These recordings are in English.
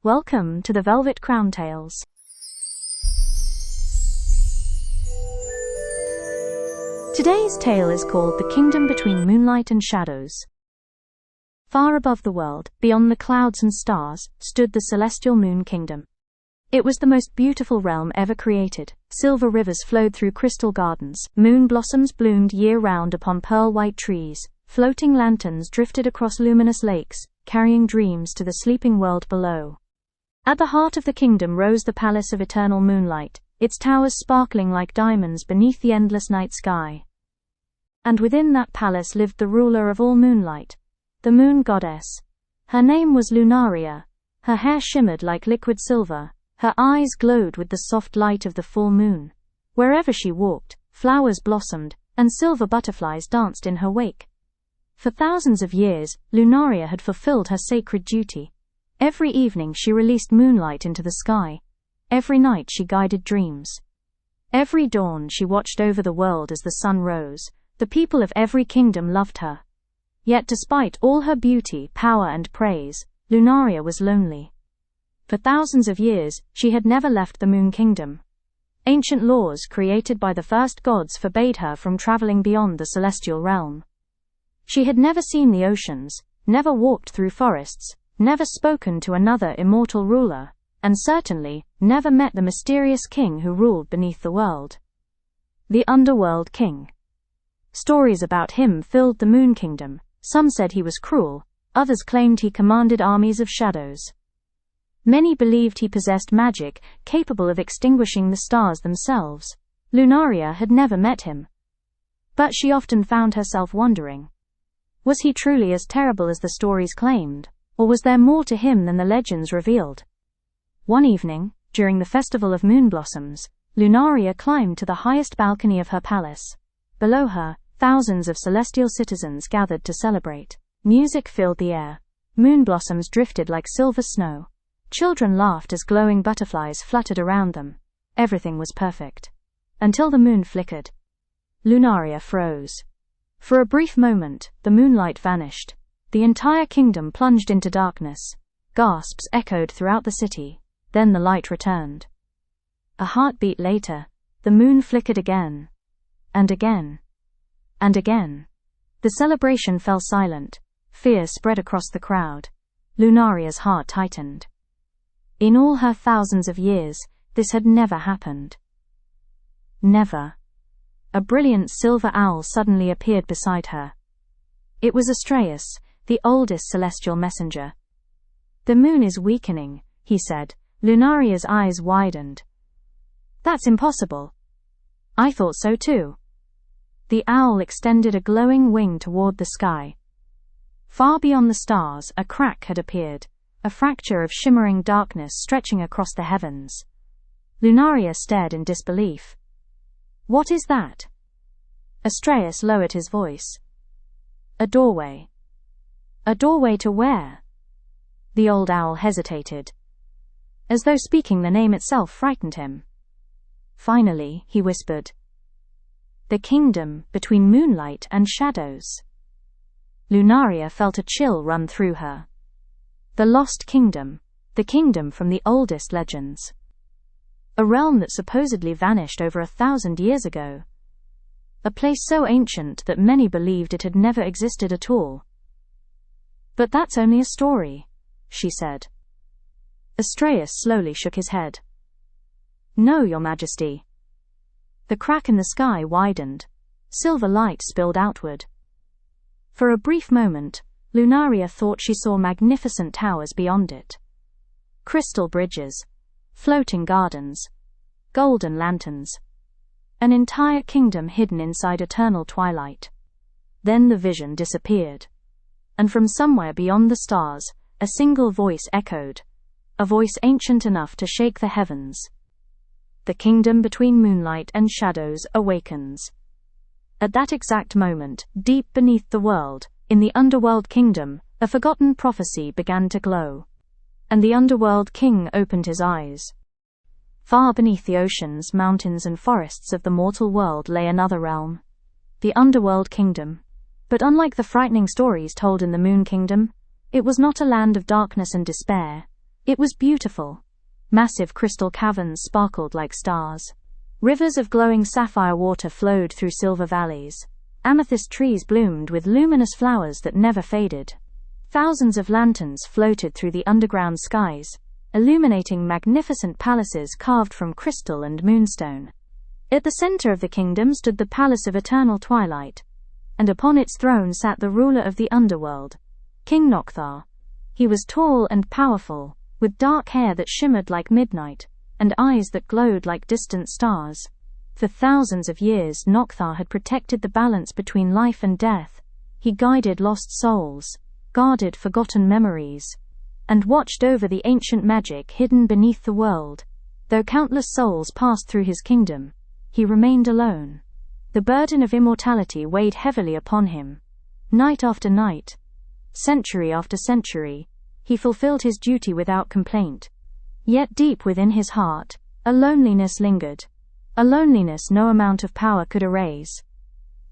Welcome to the Velvet Crown Tales. Today's tale is called The Kingdom Between Moonlight and Shadows. Far above the world, beyond the clouds and stars, stood the celestial Moon Kingdom. It was the most beautiful realm ever created. Silver rivers flowed through crystal gardens, moon blossoms bloomed year-round upon pearl-white trees, floating lanterns drifted across luminous lakes, carrying dreams to the sleeping world below. At the heart of the kingdom rose the Palace of Eternal Moonlight, its towers sparkling like diamonds beneath the endless night sky. And within that palace lived the ruler of all moonlight, the moon goddess. Her name was Lunaria. Her hair shimmered like liquid silver, her eyes glowed with the soft light of the full moon. Wherever she walked, flowers blossomed, and silver butterflies danced in her wake. For thousands of years, Lunaria had fulfilled her sacred duty. Every evening she released moonlight into the sky. Every night she guided dreams. Every dawn she watched over the world as the sun rose. The people of every kingdom loved her. Yet despite all her beauty, power and praise, Lunaria was lonely. For thousands of years, she had never left the Moon Kingdom. Ancient laws created by the first gods forbade her from traveling beyond the celestial realm. She had never seen the oceans, never walked through forests, never spoken to another immortal ruler, and certainly never met the mysterious king who ruled beneath the world. The Underworld King. Stories about him filled the Moon Kingdom. Some said he was cruel, others claimed he commanded armies of shadows. Many believed he possessed magic, capable of extinguishing the stars themselves. Lunaria had never met him. But she often found herself wondering, was he truly as terrible as the stories claimed, or was there more to him than the legends revealed? One evening, during the Festival of Moon Blossoms, Lunaria climbed to the highest balcony of her palace. Below her, thousands of celestial citizens gathered to celebrate. Music filled the air. Moon blossoms drifted like silver snow. Children laughed as glowing butterflies fluttered around them. Everything was perfect. Until the moon flickered. Lunaria froze. For a brief moment, the moonlight vanished. The entire kingdom plunged into darkness. Gasps echoed throughout the city. Then the light returned. A heartbeat later, the moon flickered again. And again. And again. The celebration fell silent. Fear spread across the crowd. Lunaria's heart tightened. In all her thousands of years, this had never happened. Never. A brilliant silver owl suddenly appeared beside her. It was Astraeus, the oldest celestial messenger. "The moon is weakening," he said. Lunaria's eyes widened. "That's impossible." "I thought so too." The owl extended a glowing wing toward the sky. Far beyond the stars, a crack had appeared, a fracture of shimmering darkness stretching across the heavens. Lunaria stared in disbelief. "What is that?" Astraeus lowered his voice. "A doorway." "A doorway to where?" The old owl hesitated, as though speaking the name itself frightened him. Finally, he whispered, "The kingdom between moonlight and shadows." Lunaria felt a chill run through her. The lost kingdom, the kingdom from the oldest legends. A realm that supposedly vanished over 1,000 years ago. A place so ancient that many believed it had never existed at all. "But that's only a story," she said. Astraeus slowly shook his head. "No, Your Majesty." The crack in the sky widened. Silver light spilled outward. For a brief moment, Lunaria thought she saw magnificent towers beyond it. Crystal bridges, floating gardens, golden lanterns. An entire kingdom hidden inside eternal twilight. Then the vision disappeared. And from somewhere beyond the stars, a single voice echoed. A voice ancient enough to shake the heavens. "The kingdom between moonlight and shadows awakens." At that exact moment, deep beneath the world, in the Underworld Kingdom, a forgotten prophecy began to glow. And the Underworld King opened his eyes. Far beneath the oceans, mountains and forests of the mortal world lay another realm. The Underworld Kingdom. But unlike the frightening stories told in the Moon Kingdom, it was not a land of darkness and despair. It was beautiful. Massive crystal caverns sparkled like stars. Rivers of glowing sapphire water flowed through silver valleys. Amethyst trees bloomed with luminous flowers that never faded. Thousands of lanterns floated through the underground skies, illuminating magnificent palaces carved from crystal and moonstone. At the center of the kingdom stood the Palace of Eternal Twilight, and upon its throne sat the ruler of the underworld, King Nocthar. He was tall and powerful, with dark hair that shimmered like midnight, and eyes that glowed like distant stars. For thousands of years Nocthar had protected the balance between life and death. He guided lost souls, guarded forgotten memories, and watched over the ancient magic hidden beneath the world. Though countless souls passed through his kingdom, he remained alone. The burden of immortality weighed heavily upon him. Night after night, century after century, he fulfilled his duty without complaint. Yet deep within his heart, a loneliness lingered, a loneliness no amount of power could erase.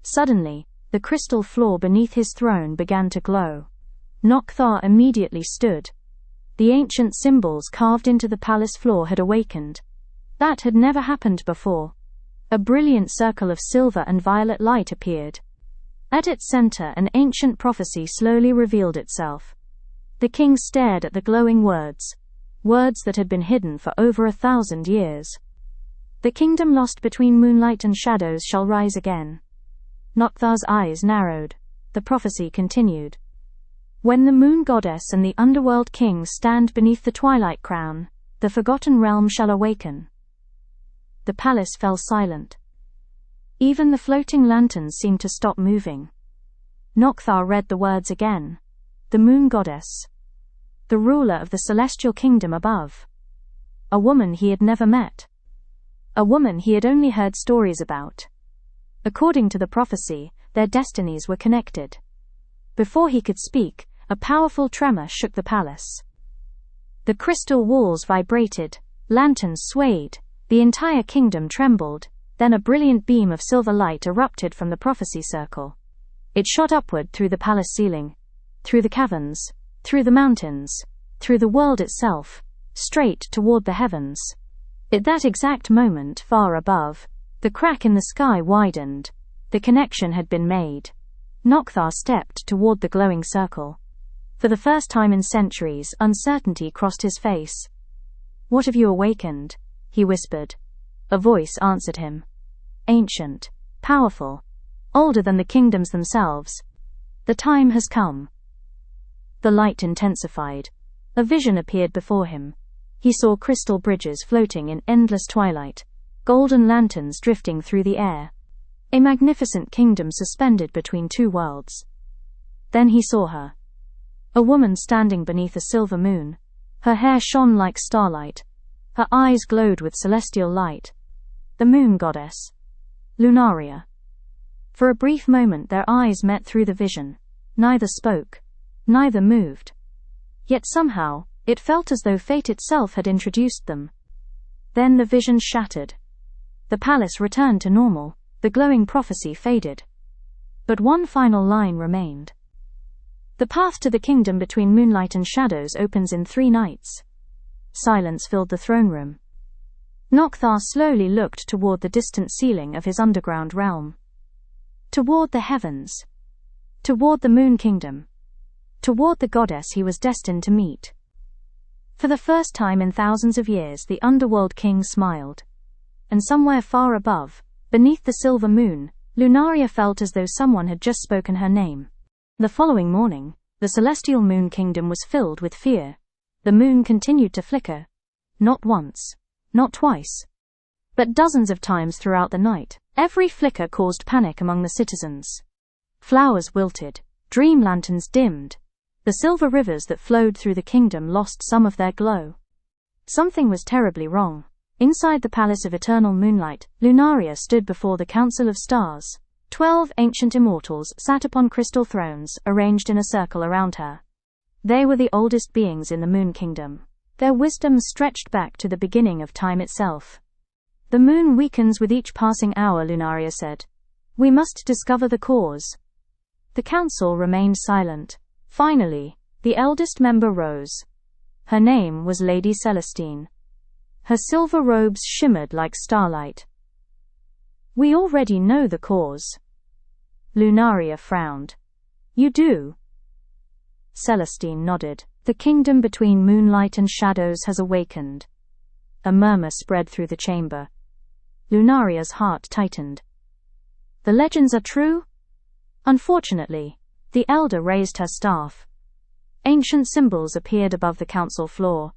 Suddenly, the crystal floor beneath his throne began to glow. Nocthar immediately stood. The ancient symbols carved into the palace floor had awakened. That had never happened before. A brilliant circle of silver and violet light appeared. At its center, an ancient prophecy slowly revealed itself. The king stared at the glowing words that had been hidden for over 1,000 years. The kingdom lost between moonlight and shadows shall rise again. Nocthar's eyes narrowed. The prophecy continued. When the moon goddess and the underworld king stand beneath the twilight crown, the forgotten realm shall awaken. The palace fell silent. Even the floating lanterns seemed to stop moving. Nocthar read the words again. The moon goddess. The ruler of the celestial kingdom above. A woman he had never met. A woman he had only heard stories about. According to the prophecy, their destinies were connected. Before he could speak, a powerful tremor shook the palace. The crystal walls vibrated, lanterns swayed, the entire kingdom trembled, then a brilliant beam of silver light erupted from the prophecy circle. It shot upward through the palace ceiling, through the caverns, through the mountains, through the world itself, straight toward the heavens. At that exact moment, far above, the crack in the sky widened. The connection had been made. Nocthar stepped toward the glowing circle. For the first time in centuries, uncertainty crossed his face. "What have you awakened?" he whispered. A voice answered him. Ancient, powerful, older than the kingdoms themselves. "The time has come." The light intensified. A vision appeared before him. He saw crystal bridges floating in endless twilight, golden lanterns drifting through the air. A magnificent kingdom suspended between two worlds. Then he saw her. A woman standing beneath a silver moon. Her hair shone like starlight. Her eyes glowed with celestial light. The moon goddess. Lunaria. For a brief moment their eyes met through the vision. Neither spoke. Neither moved. Yet somehow, it felt as though fate itself had introduced them. Then the vision shattered. The palace returned to normal. The glowing prophecy faded. But one final line remained. The path to the kingdom between moonlight and shadows opens in 3 nights. Silence filled the throne room. Nocthar slowly looked toward the distant ceiling of his underground realm. Toward the heavens. Toward the moon kingdom. Toward the goddess he was destined to meet. For the first time in thousands of years, the underworld king smiled. And somewhere far above, beneath the silver moon, Lunaria felt as though someone had just spoken her name. The following morning, the celestial moon kingdom was filled with fear. The moon continued to flicker. Not once, not twice, but dozens of times throughout the night. Every flicker caused panic among the citizens. Flowers wilted, dream lanterns dimmed. The silver rivers that flowed through the kingdom lost some of their glow. Something was terribly wrong. Inside the Palace of Eternal Moonlight, Lunaria stood before the Council of Stars. 12 ancient immortals sat upon crystal thrones, arranged in a circle around her. They were the oldest beings in the Moon Kingdom. Their wisdom stretched back to the beginning of time itself. "The moon weakens with each passing hour," Lunaria said. "We must discover the cause." The council remained silent. Finally, the eldest member rose. Her name was Lady Celestine. Her silver robes shimmered like starlight. "We already know the cause." Lunaria frowned. "You do?" Celestine nodded. "The kingdom between moonlight and shadows has awakened." A murmur spread through the chamber. Lunaria's heart tightened. "The legends are true?" "Unfortunately." The elder raised her staff. Ancient symbols appeared above the council floor.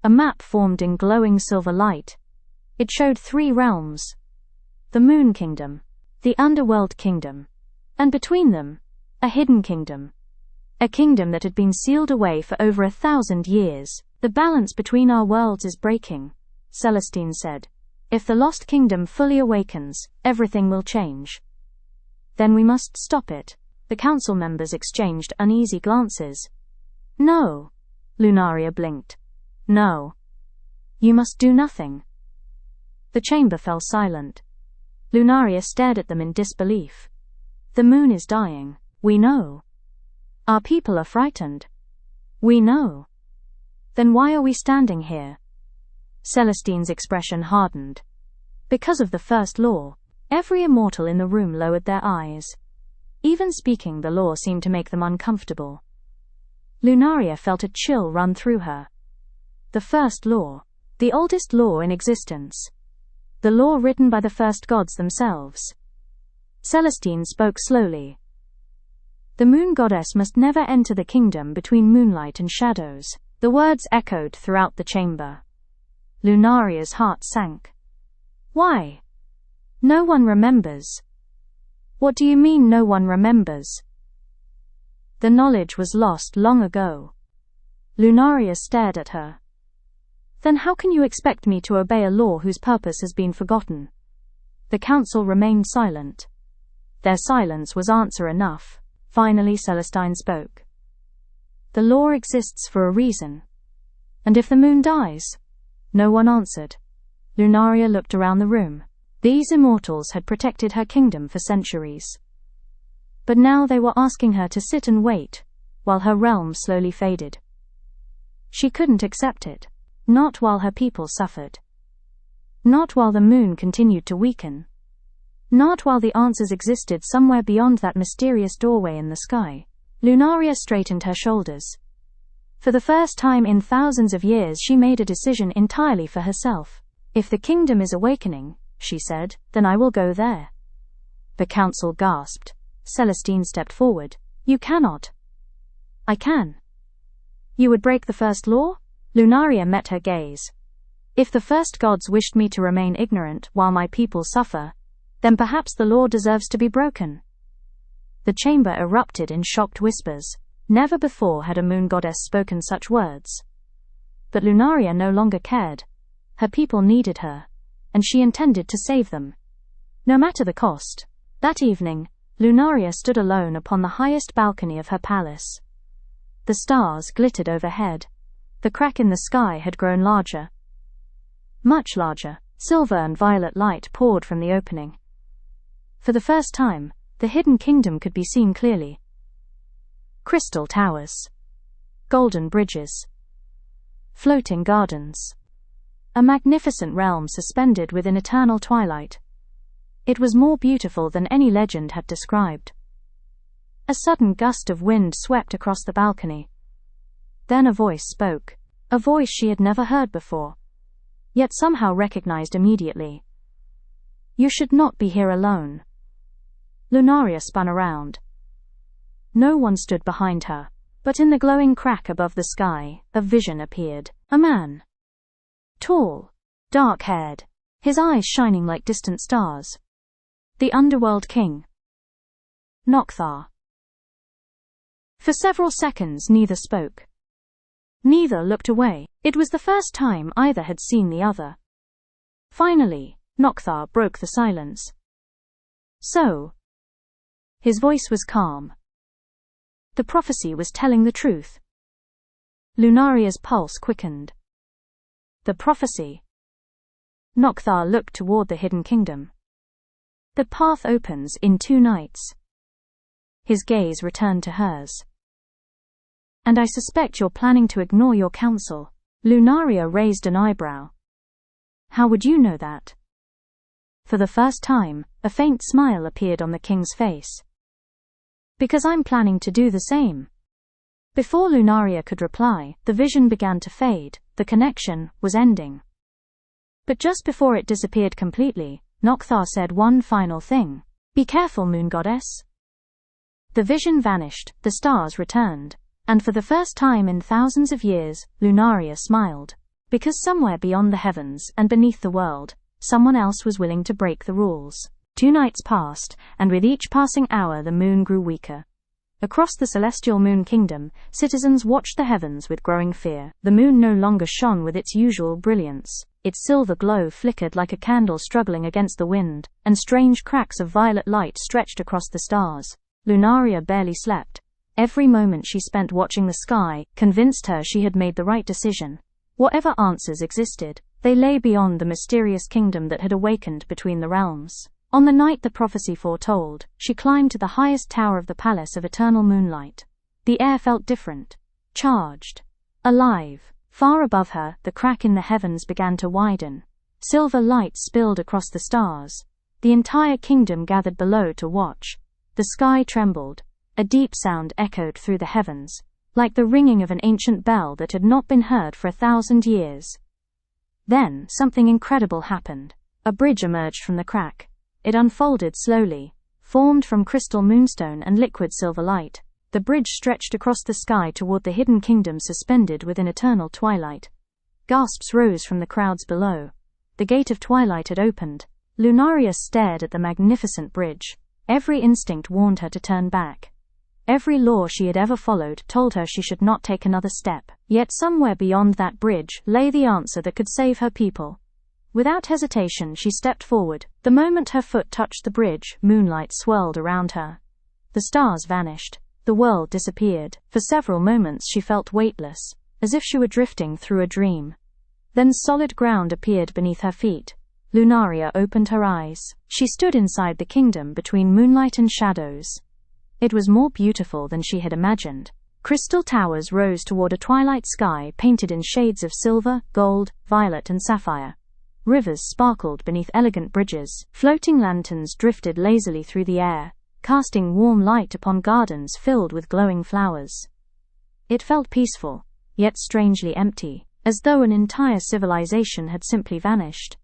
A map formed in glowing silver light. It showed 3 realms: the Moon Kingdom, the Underworld Kingdom, and between them, a hidden kingdom. A kingdom that had been sealed away for over 1,000 years. "The balance between our worlds is breaking," Celestine said. "If the lost kingdom fully awakens, everything will change." "Then we must stop it." The council members exchanged uneasy glances. "No." Lunaria blinked. "No. You must do nothing." The chamber fell silent. Lunaria stared at them in disbelief. "The moon is dying. We know. Our people are frightened. We know. Then why are we standing here?" Celestine's expression hardened. "Because of the first law." Every immortal in the room lowered their eyes. Even speaking the law seemed to make them uncomfortable. Lunaria felt a chill run through her. The first law. The oldest law in existence. The law written by the first gods themselves. Celestine spoke slowly. "The moon goddess must never enter the kingdom between moonlight and shadows." The words echoed throughout the chamber. Lunaria's heart sank. "Why? No one remembers." "What do you mean no one remembers?" "The knowledge was lost long ago." Lunaria stared at her. "Then how can you expect me to obey a law whose purpose has been forgotten?" The council remained silent. Their silence was answer enough. Finally Celestine spoke. "The law exists for a reason. And if the moon dies?" No one answered. Lunaria looked around the room. These immortals had protected her kingdom for centuries. But now they were asking her to sit and wait, while her realm slowly faded. She couldn't accept it. Not while her people suffered. Not while the moon continued to weaken. Not while the answers existed somewhere beyond that mysterious doorway in the sky. Lunaria straightened her shoulders. For the first time in thousands of years she made a decision entirely for herself. "If the kingdom is awakening," she said, "then I will go there." The council gasped. Celestine stepped forward. "You cannot." "I can." "You would break the first law?" Lunaria met her gaze. "If the first gods wished me to remain ignorant while my people suffer, then perhaps the law deserves to be broken." The chamber erupted in shocked whispers. Never before had a moon goddess spoken such words. But Lunaria no longer cared. Her people needed her, and she intended to save them, no matter the cost. That evening, Lunaria stood alone upon the highest balcony of her palace. The stars glittered overhead. The crack in the sky had grown larger. Much larger. Silver and violet light poured from the opening. For the first time, the hidden kingdom could be seen clearly. Crystal towers. Golden bridges. Floating gardens. A magnificent realm suspended within eternal twilight. It was more beautiful than any legend had described. A sudden gust of wind swept across the balcony. Then a voice spoke, a voice she had never heard before, yet somehow recognized immediately. "You should not be here alone." Lunaria spun around. No one stood behind her, but in the glowing crack above the sky, a vision appeared. A man. Tall, dark-haired, his eyes shining like distant stars. The Underworld King. Nocthar. For several seconds neither spoke. Neither looked away. It was the first time either had seen the other. Finally, Nocthar broke the silence. "So." His voice was calm. The prophecy was telling the truth. Lunaria's pulse quickened. "The prophecy." Nocthar looked toward the hidden kingdom. "The path opens in 2 nights." His gaze returned to hers. And I suspect you're planning to ignore your counsel. Lunaria raised an eyebrow. How would you know that? For the first time, a faint smile appeared on the king's face. Because I'm planning to do the same. Before Lunaria could reply, the vision began to fade, the connection was ending. But just before it disappeared completely, Nokthar said one final thing. Be careful, moon goddess. The vision vanished, the stars returned, and for the first time in thousands of years, Lunaria smiled. Because somewhere beyond the heavens and beneath the world, someone else was willing to break the rules. 2 nights passed, and with each passing hour the moon grew weaker. Across the celestial moon kingdom, citizens watched the heavens with growing fear. The moon no longer shone with its usual brilliance. Its silver glow flickered like a candle struggling against the wind, and strange cracks of violet light stretched across the stars. Lunaria barely slept. Every moment she spent watching the sky convinced her she had made the right decision. Whatever answers existed, they lay beyond the mysterious kingdom that had awakened between the realms. On the night the prophecy foretold, she climbed to the highest tower of the palace of eternal moonlight. The air felt different, charged, alive. Far above her, the crack in the heavens began to widen. Silver light spilled across the stars. The entire kingdom gathered below to watch. The sky trembled. A deep sound echoed through the heavens, like the ringing of an ancient bell that had not been heard for 1,000 years. Then, something incredible happened. A bridge emerged from the crack. It unfolded slowly, formed from crystal moonstone and liquid silver light. The bridge stretched across the sky toward the hidden kingdom suspended within eternal twilight. Gasps rose from the crowds below. The gate of twilight had opened. Lunaria stared at the magnificent bridge. Every instinct warned her to turn back. Every law she had ever followed told her she should not take another step. Yet somewhere beyond that bridge lay the answer that could save her people. Without hesitation, she stepped forward. The moment her foot touched the bridge, moonlight swirled around her. The stars vanished. The world disappeared. For several moments she felt weightless, as if she were drifting through a dream. Then solid ground appeared beneath her feet. Lunaria opened her eyes. She stood inside the kingdom between moonlight and shadows. It was more beautiful than she had imagined. Crystal towers rose toward a twilight sky painted in shades of silver, gold, violet and sapphire. Rivers sparkled beneath elegant bridges. Floating lanterns drifted lazily through the air, casting warm light upon gardens filled with glowing flowers. It felt peaceful, yet strangely empty, as though an entire civilization had simply vanished.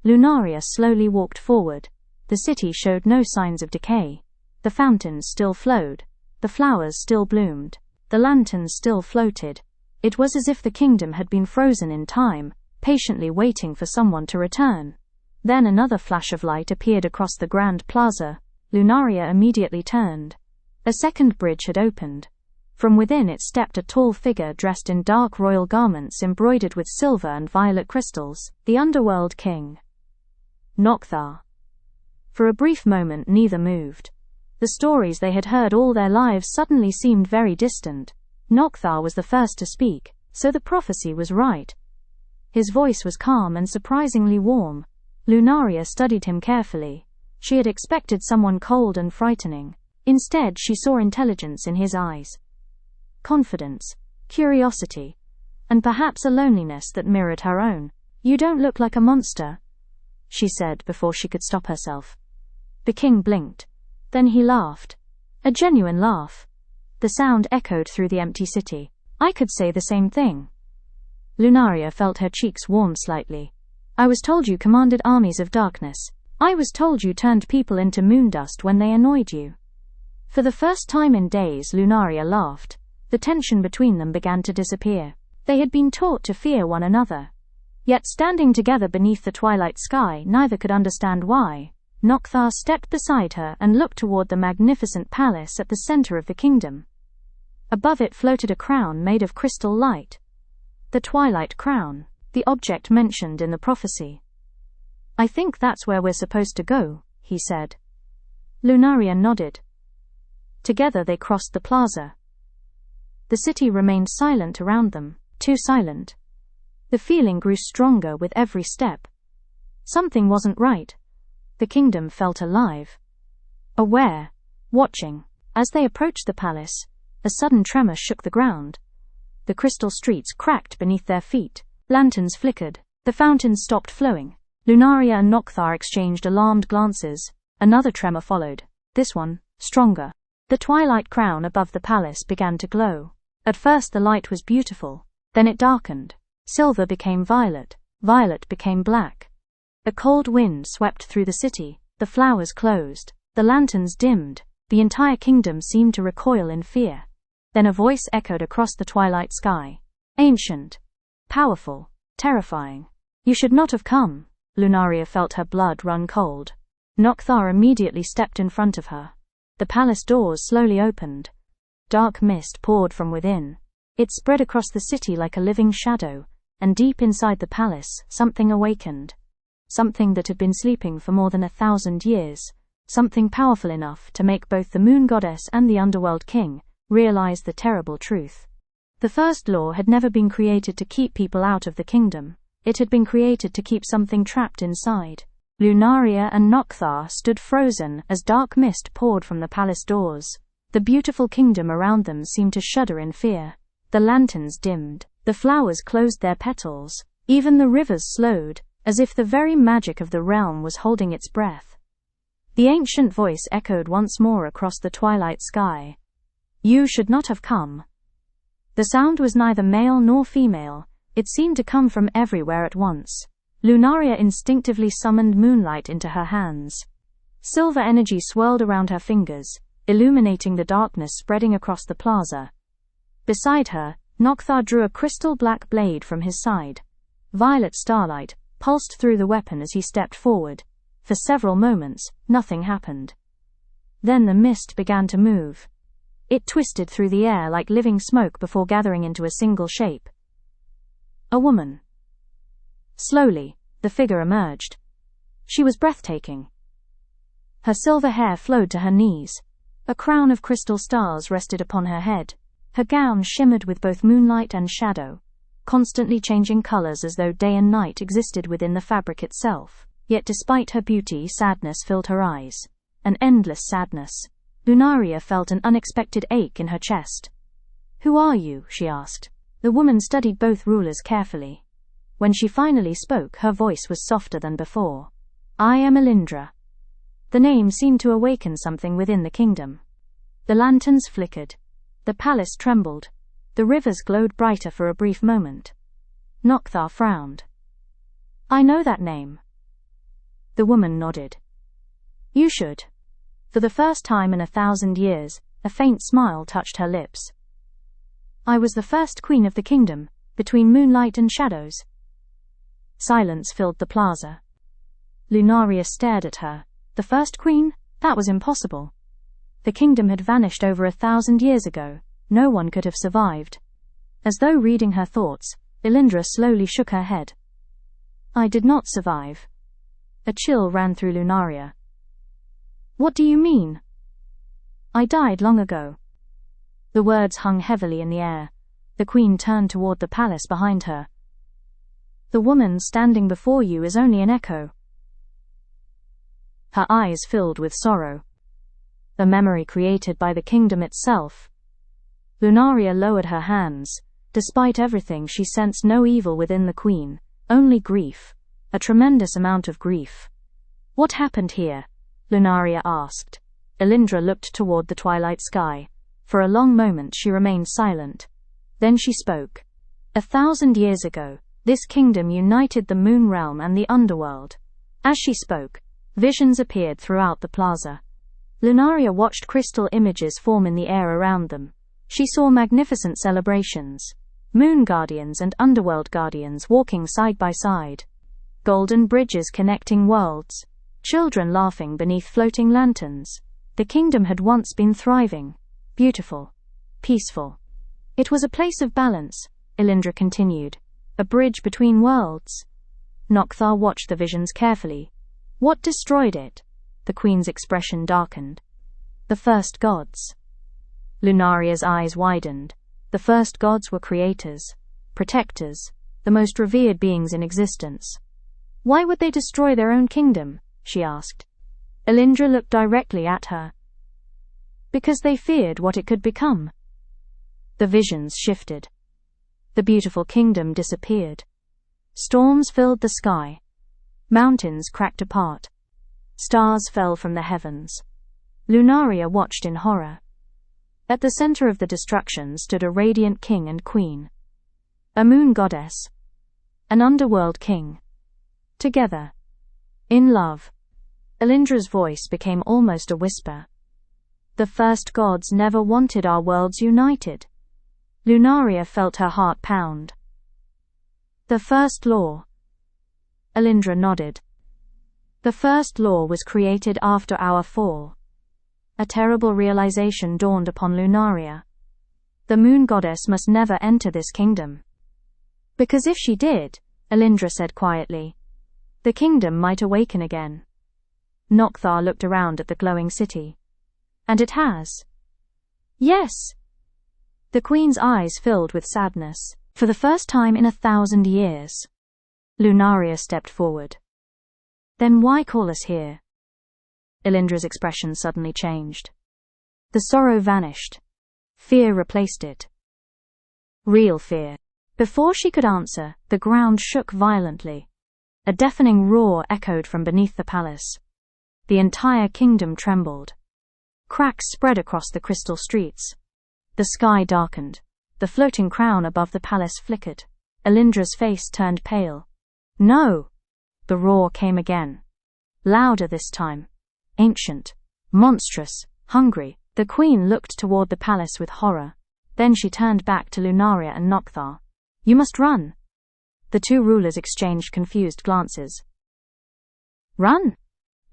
Lunaria slowly walked forward. The city showed no signs of decay. The fountains still flowed. The flowers still bloomed. The lanterns still floated. It was as if the kingdom had been frozen in time, patiently waiting for someone to return. Then another flash of light appeared across the grand plaza. Lunaria immediately turned. A second bridge had opened. From within it stepped a tall figure dressed in dark royal garments embroidered with silver and violet crystals, the underworld king. Nokthar. For a brief moment neither moved. The stories they had heard all their lives suddenly seemed very distant. Nokthar was the first to speak, so the prophecy was right. His voice was calm and surprisingly warm. Lunaria studied him carefully. She had expected someone cold and frightening. Instead, she saw intelligence in his eyes. Confidence, curiosity, and perhaps a loneliness that mirrored her own. "You don't look like a monster," she said before she could stop herself. The king blinked. Then he laughed. A genuine laugh. The sound echoed through the empty city. "I could say the same thing." Lunaria felt her cheeks warm slightly. "I was told you commanded armies of darkness. I was told you turned people into moondust when they annoyed you." For the first time in days, Lunaria laughed. The tension between them began to disappear. They had been taught to fear one another. Yet standing together beneath the twilight sky, neither could understand why. Nokthar stepped beside her and looked toward the magnificent palace at the center of the kingdom. Above it floated a crown made of crystal light. The twilight crown, the object mentioned in the prophecy. "I think that's where we're supposed to go," he said. Lunaria nodded. Together they crossed the plaza. The city remained silent around them, too silent. The feeling grew stronger with every step. Something wasn't right. The kingdom felt alive. Aware. Watching. As they approached the palace, a sudden tremor shook the ground. The crystal streets cracked beneath their feet. Lanterns flickered. The fountains stopped flowing. Lunaria and Nocthar exchanged alarmed glances. Another tremor followed. This one, stronger. The twilight crown above the palace began to glow. At first the light was beautiful. Then it darkened. Silver became violet. Violet became black. A cold wind swept through the city. The flowers closed. The lanterns dimmed. The entire kingdom seemed to recoil in fear. Then a voice echoed across the twilight sky. Ancient. Powerful. Terrifying. You should not have come. Lunaria felt her blood run cold. Nocthar immediately stepped in front of her. The palace doors slowly opened. Dark mist poured from within. It spread across the city like a living shadow, and deep inside the palace, something awakened. Something that had been sleeping for more than 1,000 years. Something powerful enough to make both the moon goddess and the underworld king realize the terrible truth. The first law had never been created to keep people out of the kingdom. It had been created to keep something trapped inside. Lunaria and Nocthar stood frozen as dark mist poured from the palace doors. The beautiful kingdom around them seemed to shudder in fear. The lanterns dimmed. The flowers closed their petals. Even the rivers slowed, as if the very magic of the realm was holding its breath. The ancient voice echoed once more across the twilight sky. You should not have come. The sound was neither male nor female. It seemed to come from everywhere at once. Lunaria instinctively summoned moonlight into her hands. Silver energy swirled around her fingers, illuminating the darkness spreading across the plaza. Beside her, Nocthar drew a crystal black blade from his side. Violet starlight pulsed through the weapon as he stepped forward. For several moments, nothing happened. Then the mist began to move. It twisted through the air like living smoke before gathering into a single shape. A woman. Slowly, the figure emerged. She was breathtaking. Her silver hair flowed to her knees. A crown of crystal stars rested upon her head. Her gown shimmered with both moonlight and shadow, constantly changing colors as though day and night existed within the fabric itself. Yet despite her beauty, sadness filled her eyes. An endless sadness. Lunaria felt an unexpected ache in her chest. Who are you? She asked. The woman studied both rulers carefully. When she finally spoke, her voice was softer than before. I am Elindra. The name seemed to awaken something within the kingdom. The lanterns flickered. The palace trembled. The rivers glowed brighter for a brief moment. Nocthar frowned. I know that name. The woman nodded. You should. For the first time in 1,000 years, a faint smile touched her lips. I was the first queen of the kingdom, between moonlight and shadows. Silence filled the plaza. Lunaria stared at her. The first queen? That was impossible. The kingdom had vanished over 1,000 years ago. No one could have survived. As though reading her thoughts, Elindra slowly shook her head. I did not survive. A chill ran through Lunaria. What do you mean? I died long ago. The words hung heavily in the air. The queen turned toward the palace behind her. The woman standing before you is only an echo. Her eyes filled with sorrow. A memory created by the kingdom itself. Lunaria lowered her hands. Despite everything, she sensed no evil within the queen, only grief. A tremendous amount of grief. What happened here? Lunaria asked. Elindra looked toward the twilight sky. For a long moment she remained silent. Then she spoke. 1,000 years ago, this kingdom united the moon realm and the underworld. As she spoke, visions appeared throughout the plaza. Lunaria watched crystal images form in the air around them. She saw magnificent celebrations. Moon guardians and underworld guardians walking side by side. Golden bridges connecting worlds. Children laughing beneath floating lanterns. The kingdom had once been thriving. Beautiful. Peaceful. It was a place of balance, Elindra continued. A bridge between worlds. Nocthar watched the visions carefully. What destroyed it? The queen's expression darkened. The first gods. Lunaria's eyes widened. The first gods were creators, protectors, the most revered beings in existence. Why would they destroy their own kingdom? She asked. Elindra looked directly at her. Because they feared what it could become. The visions shifted. The beautiful kingdom disappeared. Storms filled the sky. Mountains cracked apart. Stars fell from the heavens. Lunaria watched in horror. At the center of the destruction stood a radiant king and queen. A moon goddess. An underworld king. Together. In love. Elindra's voice became almost a whisper. The first gods never wanted our worlds united. Lunaria felt her heart pound. The first law. Elindra nodded. The first law was created after our fall. A terrible realization dawned upon Lunaria. The moon goddess must never enter this kingdom. Because if she did, Elindra said quietly, the kingdom might awaken again. Nocthar looked around at the glowing city. And it has. Yes. The queen's eyes filled with sadness. For the first time in 1,000 years. Lunaria stepped forward. Then why call us here? Elindra's expression suddenly changed. The sorrow vanished. Fear replaced it. Real fear. Before she could answer, the ground shook violently. A deafening roar echoed from beneath the palace. The entire kingdom trembled. Cracks spread across the crystal streets. The sky darkened. The floating crown above the palace flickered. Elindra's face turned pale. No! The roar came again. Louder this time. Ancient. Monstrous. Hungry. The queen looked toward the palace with horror. Then she turned back to Lunaria and Nocthar. You must run. The two rulers exchanged confused glances. Run?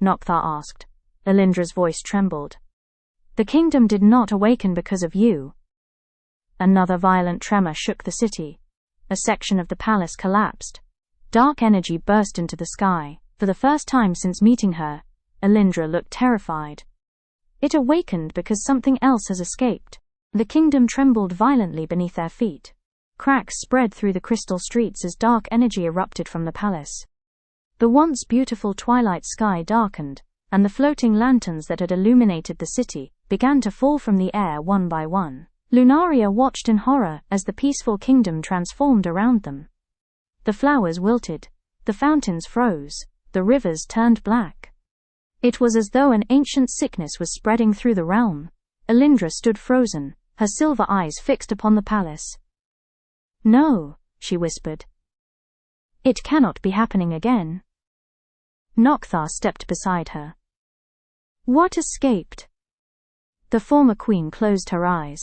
Nocthar asked. Elindra's voice trembled. The kingdom did not awaken because of you. Another violent tremor shook the city. A section of the palace collapsed. Dark energy burst into the sky. For the first time since meeting her, Elindra looked terrified. It awakened because something else has escaped. The kingdom trembled violently beneath their feet. Cracks spread through the crystal streets as dark energy erupted from the palace. The once beautiful twilight sky darkened, and the floating lanterns that had illuminated the city began to fall from the air one by one. Lunaria watched in horror as the peaceful kingdom transformed around them. The flowers wilted, the fountains froze, the rivers turned black. It was as though an ancient sickness was spreading through the realm. Elindra stood frozen, her silver eyes fixed upon the palace. No, she whispered. It cannot be happening again. Nocthar stepped beside her. What escaped? The former queen closed her eyes.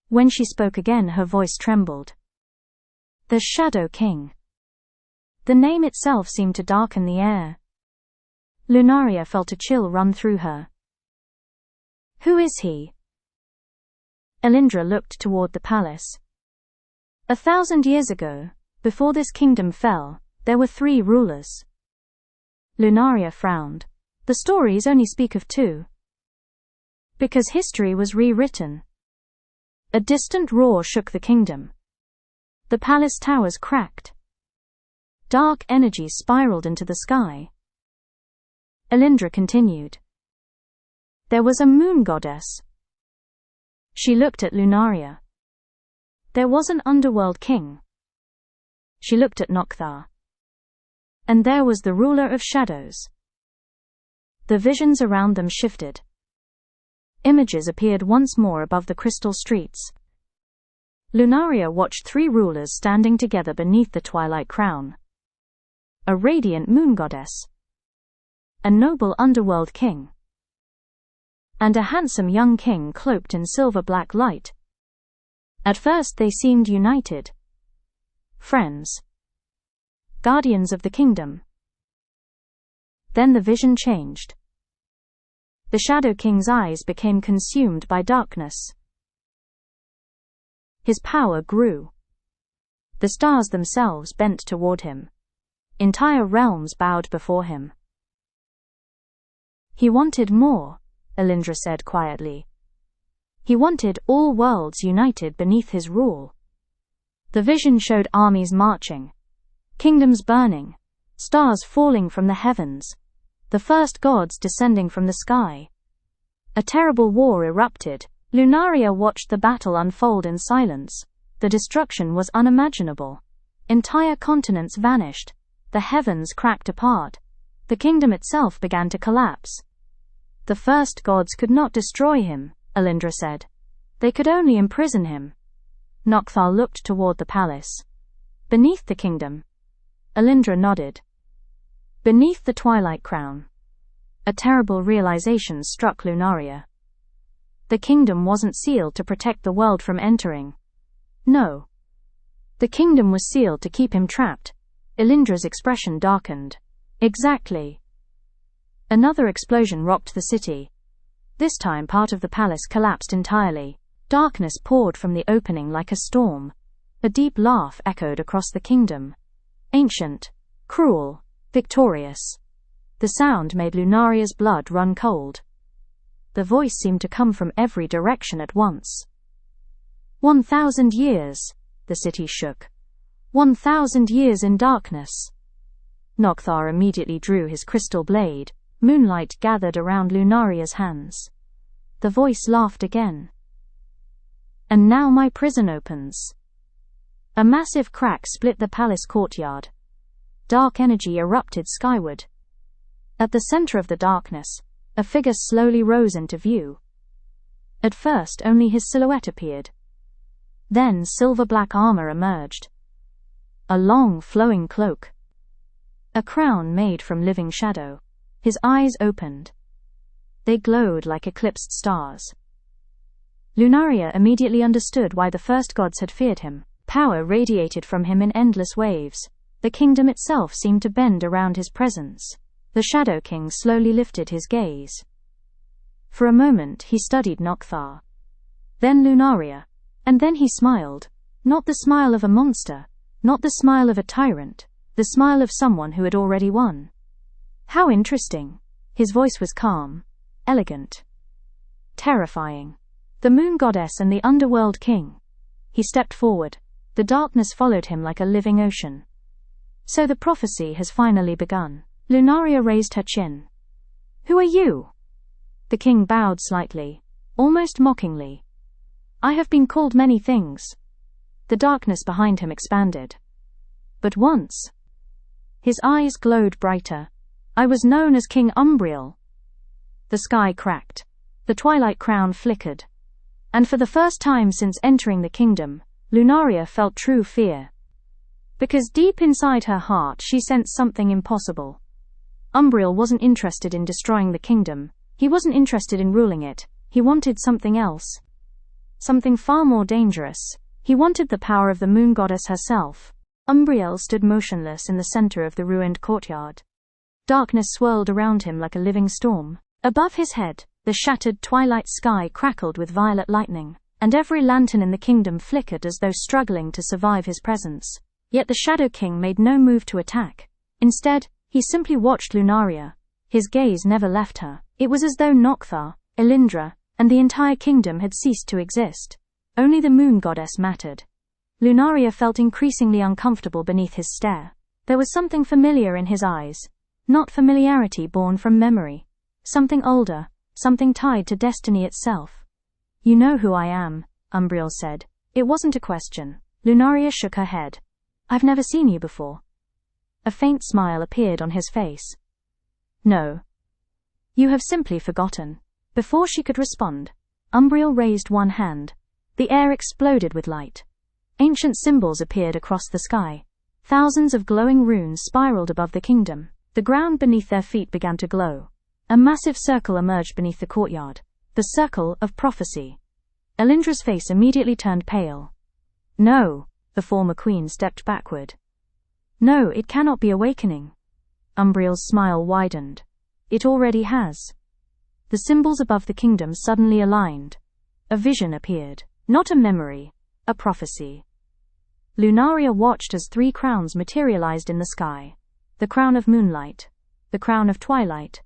When she spoke again, her voice trembled. The Shadow King. The name itself seemed to darken the air. Lunaria felt a chill run through her. Who is he? Elindra looked toward the palace. 1,000 years ago, before this kingdom fell, there were 3 rulers. Lunaria frowned. The stories only speak of 2. Because history was rewritten. A distant roar shook the kingdom. The palace towers cracked. Dark energy spiraled into the sky. Elindra continued. There was a moon goddess. She looked at Lunaria. There was an underworld king. She looked at Nocthar. And there was the ruler of shadows. The visions around them shifted. Images appeared once more above the crystal streets. Lunaria watched 3 rulers standing together beneath the twilight crown. A radiant moon goddess. A noble underworld king. And a handsome young king cloaked in silver-black light. At first they seemed united. Friends. Guardians of the kingdom. Then the vision changed. The Shadow King's eyes became consumed by darkness. His power grew. The stars themselves bent toward him. Entire realms bowed before him. He wanted more, Elindra said quietly. He wanted all worlds united beneath his rule. The vision showed armies marching, kingdoms burning, stars falling from the heavens, the first gods descending from the sky. A terrible war erupted. Lunaria watched the battle unfold in silence. The destruction was unimaginable. Entire continents vanished. The heavens cracked apart. The kingdom itself began to collapse. The first gods could not destroy him, Alindra said. They could only imprison him. Nokthar looked toward the palace. Beneath the kingdom. Alindra nodded. Beneath the twilight crown. A terrible realization struck Lunaria. The kingdom wasn't sealed to protect the world from entering. No. The kingdom was sealed to keep him trapped. Alindra's expression darkened. Exactly. Another explosion rocked the city. This time part of the palace collapsed entirely. Darkness poured from the opening like a storm. A deep laugh echoed across the kingdom. Ancient, cruel, victorious. The sound made Lunaria's blood run cold. The voice seemed to come from every direction at once. 1,000 years, the city shook. 1,000 years in darkness. Nokthar immediately drew his crystal blade. Moonlight gathered around Lunaria's hands. The voice laughed again. And now my prison opens. A massive crack split the palace courtyard. Dark energy erupted skyward. At the center of the darkness, a figure slowly rose into view. At first only his silhouette appeared. Then silver-black armor emerged. A long, flowing cloak. A crown made from living shadow. His eyes opened. They glowed like eclipsed stars. Lunaria immediately understood why the first gods had feared him. Power radiated from him in endless waves. The kingdom itself seemed to bend around his presence. The Shadow King slowly lifted his gaze. For a moment he studied Nokthar. Then Lunaria. And then he smiled. Not the smile of a monster. Not the smile of a tyrant. The smile of someone who had already won. How interesting. His voice was calm, elegant, terrifying. The moon goddess and the underworld king. He stepped forward. The darkness followed him like a living ocean. So the prophecy has finally begun. Lunaria raised her chin. Who are you? The king bowed slightly, almost mockingly. I have been called many things. The darkness behind him expanded. But once. His eyes glowed brighter. I was known as King Umbriel. The sky cracked. The twilight crown flickered. And for the first time since entering the kingdom, Lunaria felt true fear. Because deep inside her heart she sensed something impossible. Umbriel wasn't interested in destroying the kingdom. He wasn't interested in ruling it. He wanted something else. Something far more dangerous. He wanted the power of the moon goddess herself. Umbriel stood motionless in the center of the ruined courtyard. Darkness swirled around him like a living storm. Above his head, the shattered twilight sky crackled with violet lightning, and every lantern in the kingdom flickered as though struggling to survive his presence. Yet the Shadow King made no move to attack. Instead, he simply watched Lunaria. His gaze never left her. It was as though Nokthar, Alindra, and the entire kingdom had ceased to exist. Only the moon goddess mattered. Lunaria felt increasingly uncomfortable beneath his stare. There was something familiar in his eyes. Not familiarity born from memory. Something older, something tied to destiny itself. You know who I am, Umbriel said. It wasn't a question. Lunaria shook her head. I've never seen you before. A faint smile appeared on his face. No. You have simply forgotten. Before she could respond, Umbriel raised one hand. The air exploded with light. Ancient symbols appeared across the sky. Thousands of glowing runes spiraled above the kingdom. The ground beneath their feet began to glow. A massive circle emerged beneath the courtyard. The circle of prophecy. Alindra's face immediately turned pale. No, the former queen stepped backward. No, it cannot be awakening. Umbriel's smile widened. It already has. The symbols above the kingdom suddenly aligned. A vision appeared. Not a memory, a prophecy. Lunaria watched as 3 crowns materialized in the sky. The crown of moonlight, the crown of twilight,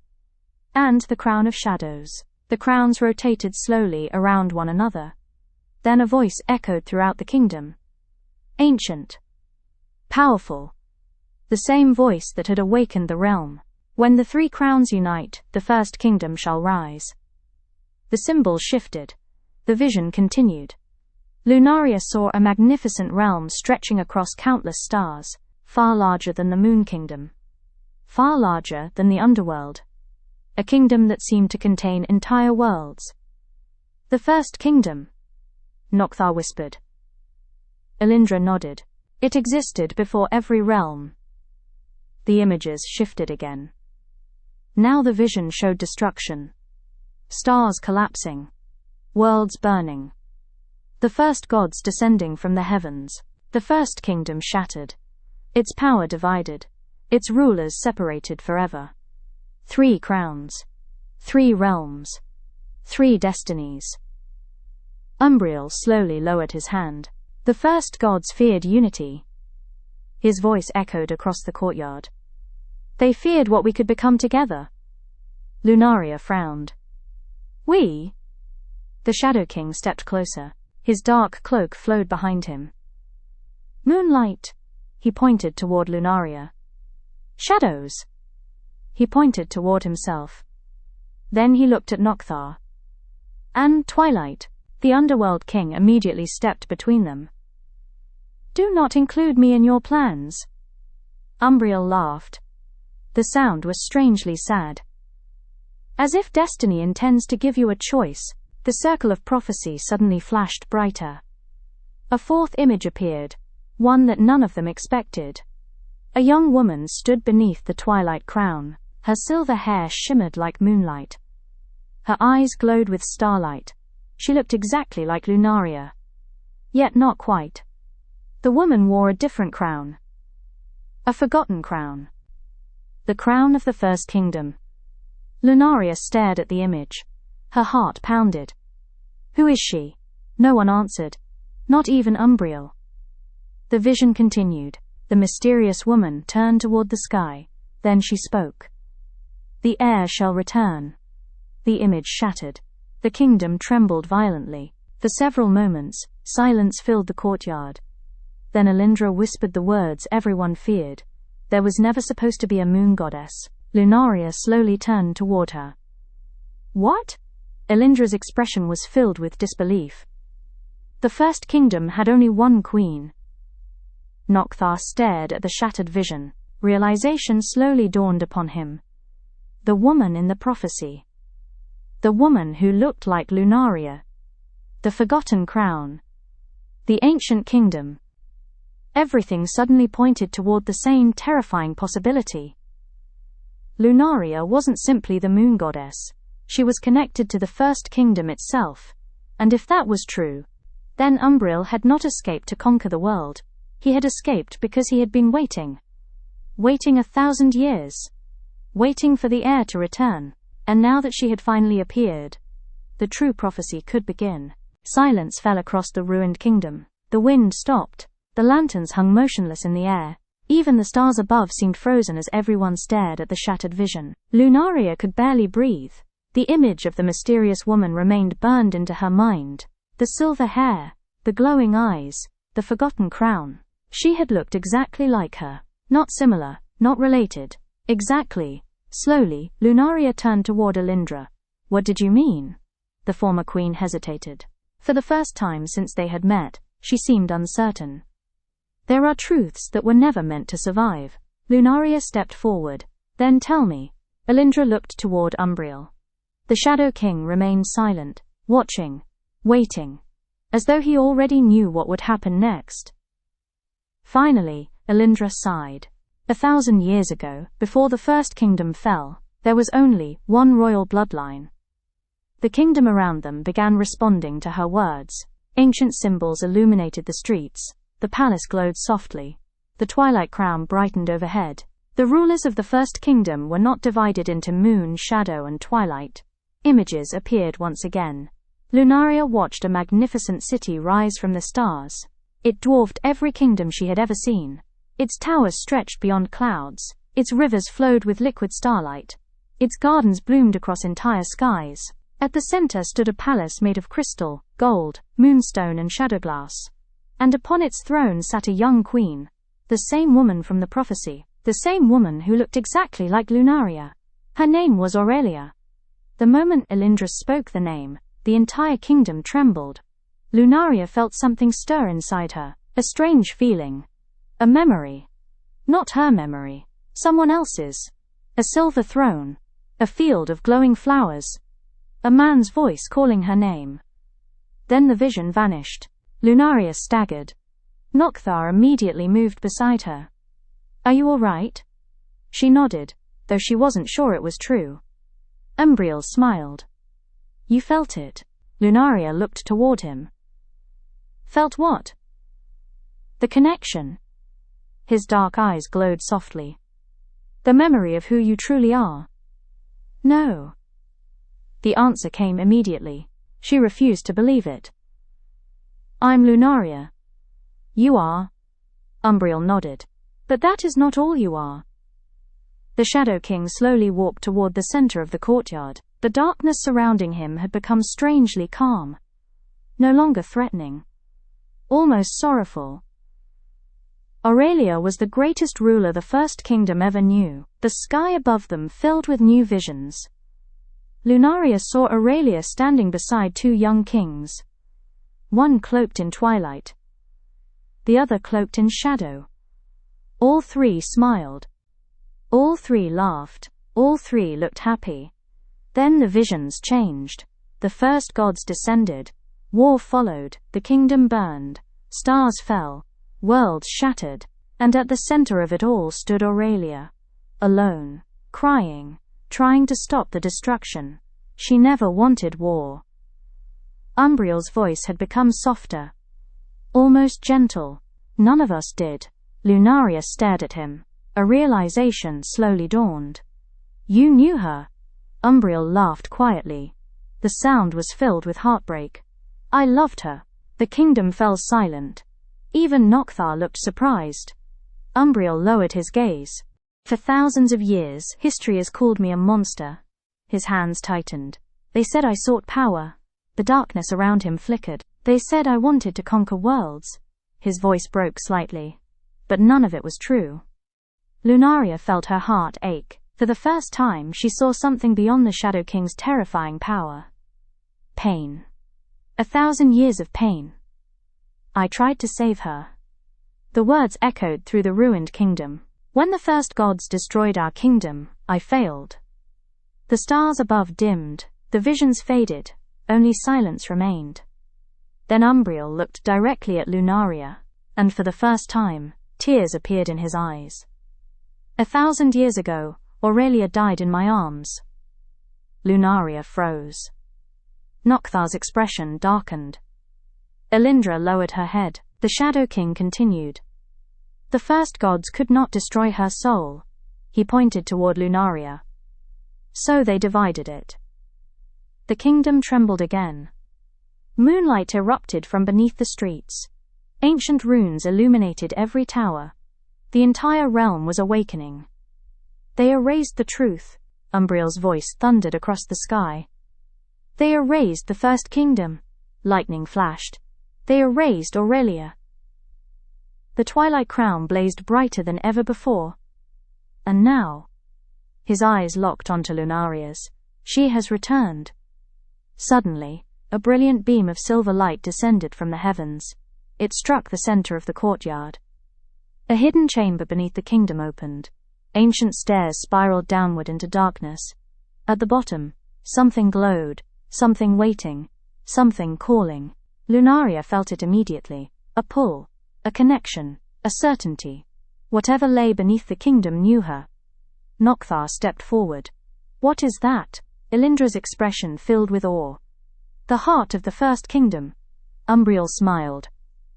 and the crown of shadows. The crowns rotated slowly around one another. Then a voice echoed throughout the kingdom. Ancient. Powerful. The same voice that had awakened the realm. When the 3 crowns unite, the first kingdom shall rise. The symbols shifted. The vision continued. Lunaria saw a magnificent realm stretching across countless stars, far larger than the Moon Kingdom. Far larger than the underworld. A kingdom that seemed to contain entire worlds. The first kingdom, Nokthar whispered. Elindra nodded. It existed before every realm. The images shifted again. Now the vision showed destruction. Stars collapsing. Worlds burning. The first gods descending from the heavens. The first kingdom shattered. Its power divided. Its rulers separated forever. 3 crowns. 3 realms. 3 destinies. Umbriel slowly lowered his hand. The first gods feared unity. His voice echoed across the courtyard. They feared what we could become together. Lunaria frowned. We? The Shadow King stepped closer. His dark cloak flowed behind him. Moonlight. He pointed toward Lunaria. Shadows. He pointed toward himself. Then he looked at Nokthar. And Twilight. The Underworld King immediately stepped between them. Do not include me in your plans. Umbriel laughed. The sound was strangely sad. As if destiny intends to give you a choice, the circle of prophecy suddenly flashed brighter. A 4th image appeared, one that none of them expected. A young woman stood beneath the twilight crown. Her silver hair shimmered like moonlight. Her eyes glowed with starlight. She looked exactly like Lunaria. Yet not quite. The woman wore a different crown. A forgotten crown. The crown of the First Kingdom. Lunaria stared at the image. Her heart pounded. Who is she? No one answered. Not even Umbriel. The vision continued. The mysterious woman turned toward the sky. Then she spoke. The heir shall return. The image shattered. The kingdom trembled violently. For several moments, silence filled the courtyard. Then Elindra whispered the words everyone feared. There was never supposed to be a moon goddess. Lunaria slowly turned toward her. What? Elindra's expression was filled with disbelief. The First Kingdom had only one queen. Nokthar stared at the shattered vision. Realization slowly dawned upon him. The woman in the prophecy. The woman who looked like Lunaria. The forgotten crown. The ancient kingdom. Everything suddenly pointed toward the same terrifying possibility. Lunaria wasn't simply the moon goddess. She was connected to the First Kingdom itself. And if that was true, then Umbriel had not escaped to conquer the world. He had escaped because he had been waiting. Waiting 1,000 years. Waiting for the heir to return. And now that she had finally appeared, the true prophecy could begin. Silence fell across the ruined kingdom. The wind stopped. The lanterns hung motionless in the air. Even the stars above seemed frozen as everyone stared at the shattered vision. Lunaria could barely breathe. The image of the mysterious woman remained burned into her mind. The silver hair, the glowing eyes, the forgotten crown. She had looked exactly like her. Not similar, not related. Exactly. Slowly, Lunaria turned toward Elindra. What did you mean? The former queen hesitated. For the first time since they had met, she seemed uncertain. There are truths that were never meant to survive. Lunaria stepped forward. Then tell me. Elindra looked toward Umbriel. The Shadow King remained silent, watching, waiting, as though he already knew what would happen next. Finally, Elindra sighed. 1,000 years ago, before the First Kingdom fell, there was only one royal bloodline. The kingdom around them began responding to her words. Ancient symbols illuminated the streets. The palace glowed softly. The twilight crown brightened overhead. The rulers of the First Kingdom were not divided into moon, shadow, and twilight. Images appeared once again. Lunaria watched a magnificent city rise from the stars. It dwarfed every kingdom she had ever seen. Its towers stretched beyond clouds. Its rivers flowed with liquid starlight. Its gardens bloomed across entire skies. At the center stood a palace made of crystal, gold, moonstone, and shadowglass. And upon its throne sat a young queen. The same woman from the prophecy. The same woman who looked exactly like Lunaria. Her name was Aurelia. The moment Elindra spoke the name, the entire kingdom trembled. Lunaria felt something stir inside her, a strange feeling. A memory. Not her memory, someone else's. A silver throne. A field of glowing flowers. A man's voice calling her name. Then the vision vanished. Lunaria staggered. Nocthar immediately moved beside her. "Are you all right?" She nodded, though she wasn't sure it was true. Umbriel smiled. "You felt it." Lunaria looked toward him. "Felt what?" "The connection." His dark eyes glowed softly. "The memory of who you truly are." "No." The answer came immediately. She refused to believe it. "I'm Lunaria." "You are." Umbriel nodded. "But that is not all you are." The Shadow King slowly walked toward the center of the courtyard. The darkness surrounding him had become strangely calm. No longer threatening. Almost sorrowful. Aurelia was the greatest ruler the First Kingdom ever knew, the sky above them filled with new visions. Lunaria saw Aurelia standing beside two young kings. One cloaked in twilight. The other cloaked in shadow. All three smiled. All three laughed. All three looked happy. Then the visions changed. The first gods descended. War followed. The kingdom burned. Stars fell. Worlds shattered. And at the center of it all stood Aurelia. Alone. Crying. Trying to stop the destruction. She never wanted war. Umbriel's voice had become softer. Almost gentle. "None of us did." Lunaria stared at him. A realization slowly dawned. "You knew her." Umbriel laughed quietly. The sound was filled with heartbreak. "I loved her." The kingdom fell silent. Even Nocthar looked surprised. Umbriel lowered his gaze. "For thousands of years, history has called me a monster." His hands tightened. "They said I sought power." The darkness around him flickered. "They said I wanted to conquer worlds." His voice broke slightly. But none of it was true. Lunaria felt her heart ache. For the first time, she saw something beyond the Shadow King's terrifying power. Pain. 1,000 years of pain. "I tried to save her." The words echoed through the ruined kingdom. "When the first gods destroyed our kingdom, I failed." The stars above dimmed. The visions faded. Only silence remained. Then Umbriel looked directly at Lunaria, and for the first time, tears appeared in his eyes. 1,000 years ago, Aurelia died in my arms." Lunaria froze. Nocthar's expression darkened. Elindra lowered her head. The Shadow King continued. "The first gods could not destroy her soul." He pointed toward Lunaria. "So they divided it." The kingdom trembled again. Moonlight erupted from beneath the streets. Ancient runes illuminated every tower. The entire realm was awakening. "They erased the truth," Umbriel's voice thundered across the sky. "They erased the First Kingdom." Lightning flashed. "They erased Aurelia." The twilight crown blazed brighter than ever before. "And now?" His eyes locked onto Lunaria's. "She has returned." Suddenly, a brilliant beam of silver light descended from the heavens. It struck the center of the courtyard. A hidden chamber beneath the kingdom opened. Ancient stairs spiraled downward into darkness. At the bottom, something glowed, something waiting, something calling. Lunaria felt it immediately. A pull, a connection, a certainty. Whatever lay beneath the kingdom knew her. Nocthar stepped forward. "What is that?" Elindra's expression filled with awe. "The heart of the First Kingdom." Umbriel smiled.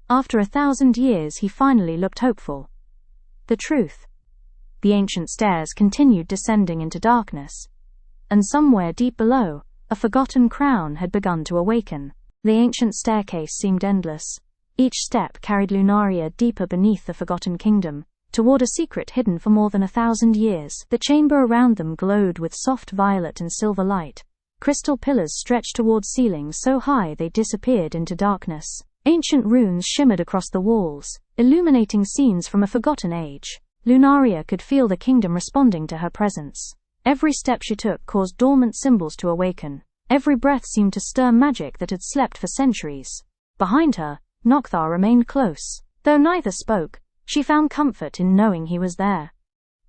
After 1,000 years he finally looked hopeful. "The truth." The ancient stairs continued descending into darkness. And somewhere deep below, a forgotten crown had begun to awaken. The ancient staircase seemed endless. Each step carried Lunaria deeper beneath the forgotten kingdom, toward a secret hidden for more than 1,000 years. The chamber around them glowed with soft violet and silver light. Crystal pillars stretched toward ceilings so high they disappeared into darkness. Ancient runes shimmered across the walls, illuminating scenes from a forgotten age. Lunaria could feel the kingdom responding to her presence. Every step she took caused dormant symbols to awaken. Every breath seemed to stir magic that had slept for centuries. Behind her, Nocthar remained close. Though neither spoke, she found comfort in knowing he was there.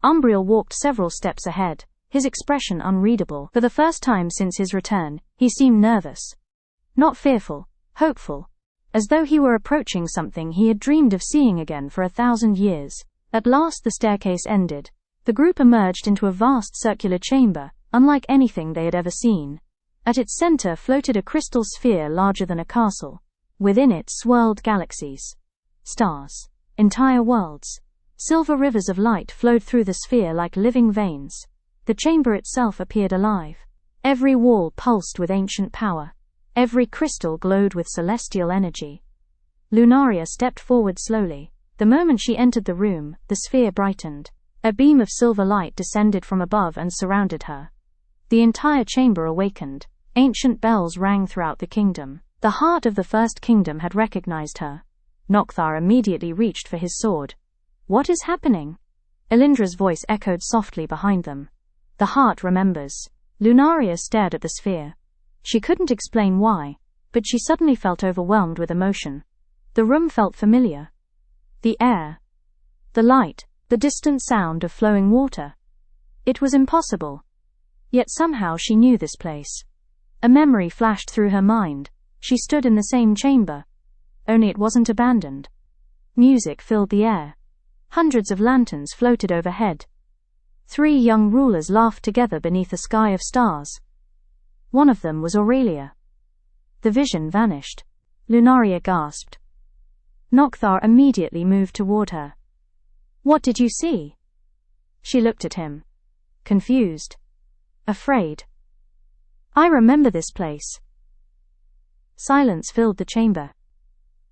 Umbriel walked several steps ahead, his expression unreadable. For the first time since his return, he seemed nervous. Not fearful, hopeful, as though he were approaching something he had dreamed of seeing again for 1,000 years. At last the staircase ended. The group emerged into a vast circular chamber, unlike anything they had ever seen. At its center floated a crystal sphere larger than a castle. Within it swirled galaxies, stars, entire worlds. Silver rivers of light flowed through the sphere like living veins. The chamber itself appeared alive. Every wall pulsed with ancient power. Every crystal glowed with celestial energy. Lunaria stepped forward slowly. The moment she entered the room, the sphere brightened. A beam of silver light descended from above and surrounded her. The entire chamber awakened. Ancient bells rang throughout the kingdom. The heart of the first kingdom had recognized her. Nocthar immediately reached for his sword. "What is happening?" Elindra's voice echoed softly behind them. "The heart remembers." Lunaria stared at the sphere. She couldn't explain why, but she suddenly felt overwhelmed with emotion. The room felt familiar. The air, the light, the distant sound of flowing water. It was impossible. Yet somehow she knew this place. A memory flashed through her mind. She stood in the same chamber. Only it wasn't abandoned. Music filled the air. Hundreds of lanterns floated overhead. 3 young rulers laughed together beneath a sky of stars. One of them was Aurelia. The vision vanished. Lunaria gasped. Nocthar immediately moved toward her. "What did you see?" She looked at him. Confused. Afraid. "I remember this place." Silence filled the chamber.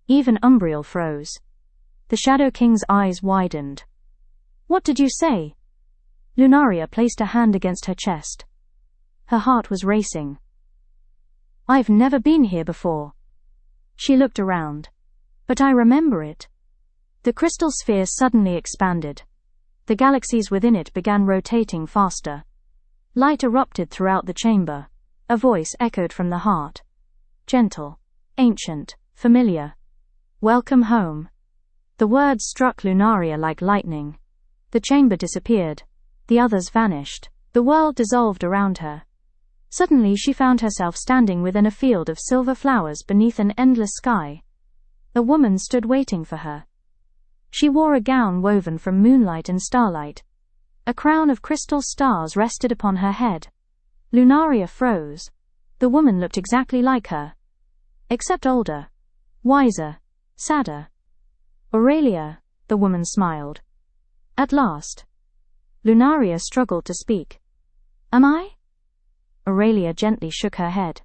Even Umbriel froze. The Shadow King's eyes widened. "What did you say?" Lunaria placed a hand against her chest. Her heart was racing. "I've never been here before." She looked around. "But I remember it." The crystal sphere suddenly expanded. The galaxies within it began rotating faster. Light erupted throughout the chamber. A voice echoed from the heart. Gentle, ancient, familiar. "Welcome home." The words struck Lunaria like lightning. The chamber disappeared. The others vanished. The world dissolved around her. Suddenly she found herself standing within a field of silver flowers beneath an endless sky. A woman stood waiting for her. She wore a gown woven from moonlight and starlight. A crown of crystal stars rested upon her head. Lunaria froze. The woman looked exactly like her. Except older. Wiser. Sadder. "Aurelia," the woman smiled. "At last." Lunaria struggled to speak. "Am I?" Aurelia gently shook her head.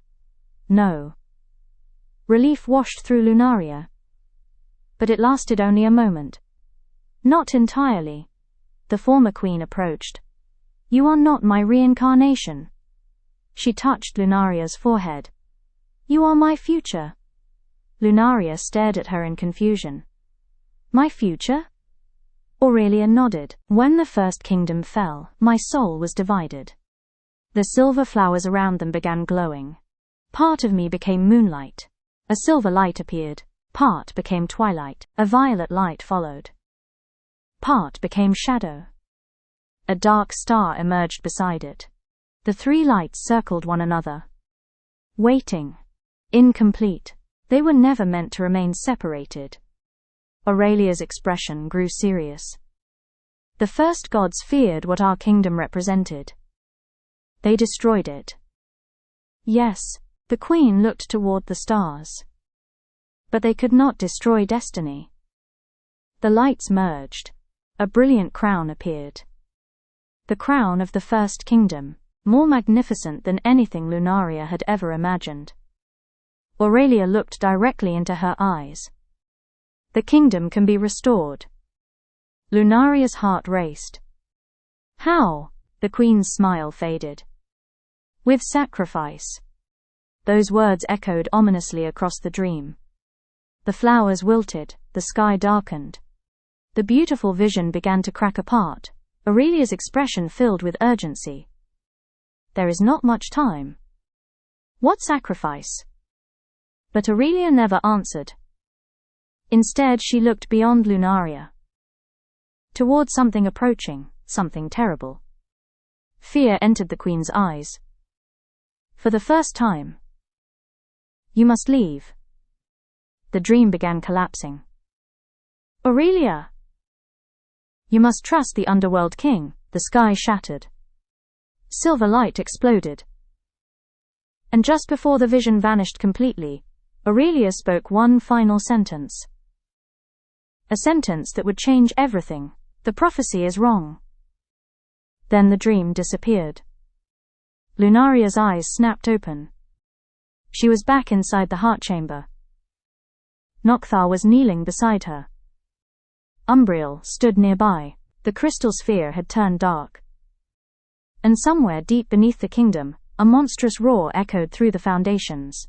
"No." Relief washed through Lunaria. But it lasted only a moment. "Not entirely." The former queen approached. "You are not my reincarnation." She touched Lunaria's forehead. "You are my future." Lunaria stared at her in confusion. "My future?" Aurelia nodded. "When the first kingdom fell, my soul was divided." The silver flowers around them began glowing. Part of me became moonlight. A silver light appeared. Part became twilight. A violet light followed. Part became shadow. A dark star emerged beside it. The 3 lights circled one another. Waiting. Incomplete. They were never meant to remain separated. Aurelia's expression grew serious. "The first gods feared what our kingdom represented. They destroyed it." "Yes." The queen looked toward the stars. "But they could not destroy destiny." The lights merged. A brilliant crown appeared. The crown of the first kingdom, more magnificent than anything Lunaria had ever imagined. Aurelia looked directly into her eyes. "The kingdom can be restored." Lunaria's heart raced. "How?" The queen's smile faded. "With sacrifice." Those words echoed ominously across the dream. The flowers wilted, the sky darkened. The beautiful vision began to crack apart. Aurelia's expression filled with urgency. "There is not much time." "What sacrifice?" But Aurelia never answered. Instead, she looked beyond Lunaria, toward something approaching, something terrible. Fear entered the queen's eyes. For the first time. You must leave. The dream began collapsing. Aurelia! You must trust the underworld king. The sky shattered. Silver light exploded. And just before the vision vanished completely, Aurelia spoke one final sentence. A sentence that would change everything. The prophecy is wrong. Then the dream disappeared. Lunaria's eyes snapped open. She was back inside the heart chamber. Nocthar was kneeling beside her. Umbriel stood nearby. The crystal sphere had turned dark. And somewhere deep beneath the kingdom, a monstrous roar echoed through the foundations.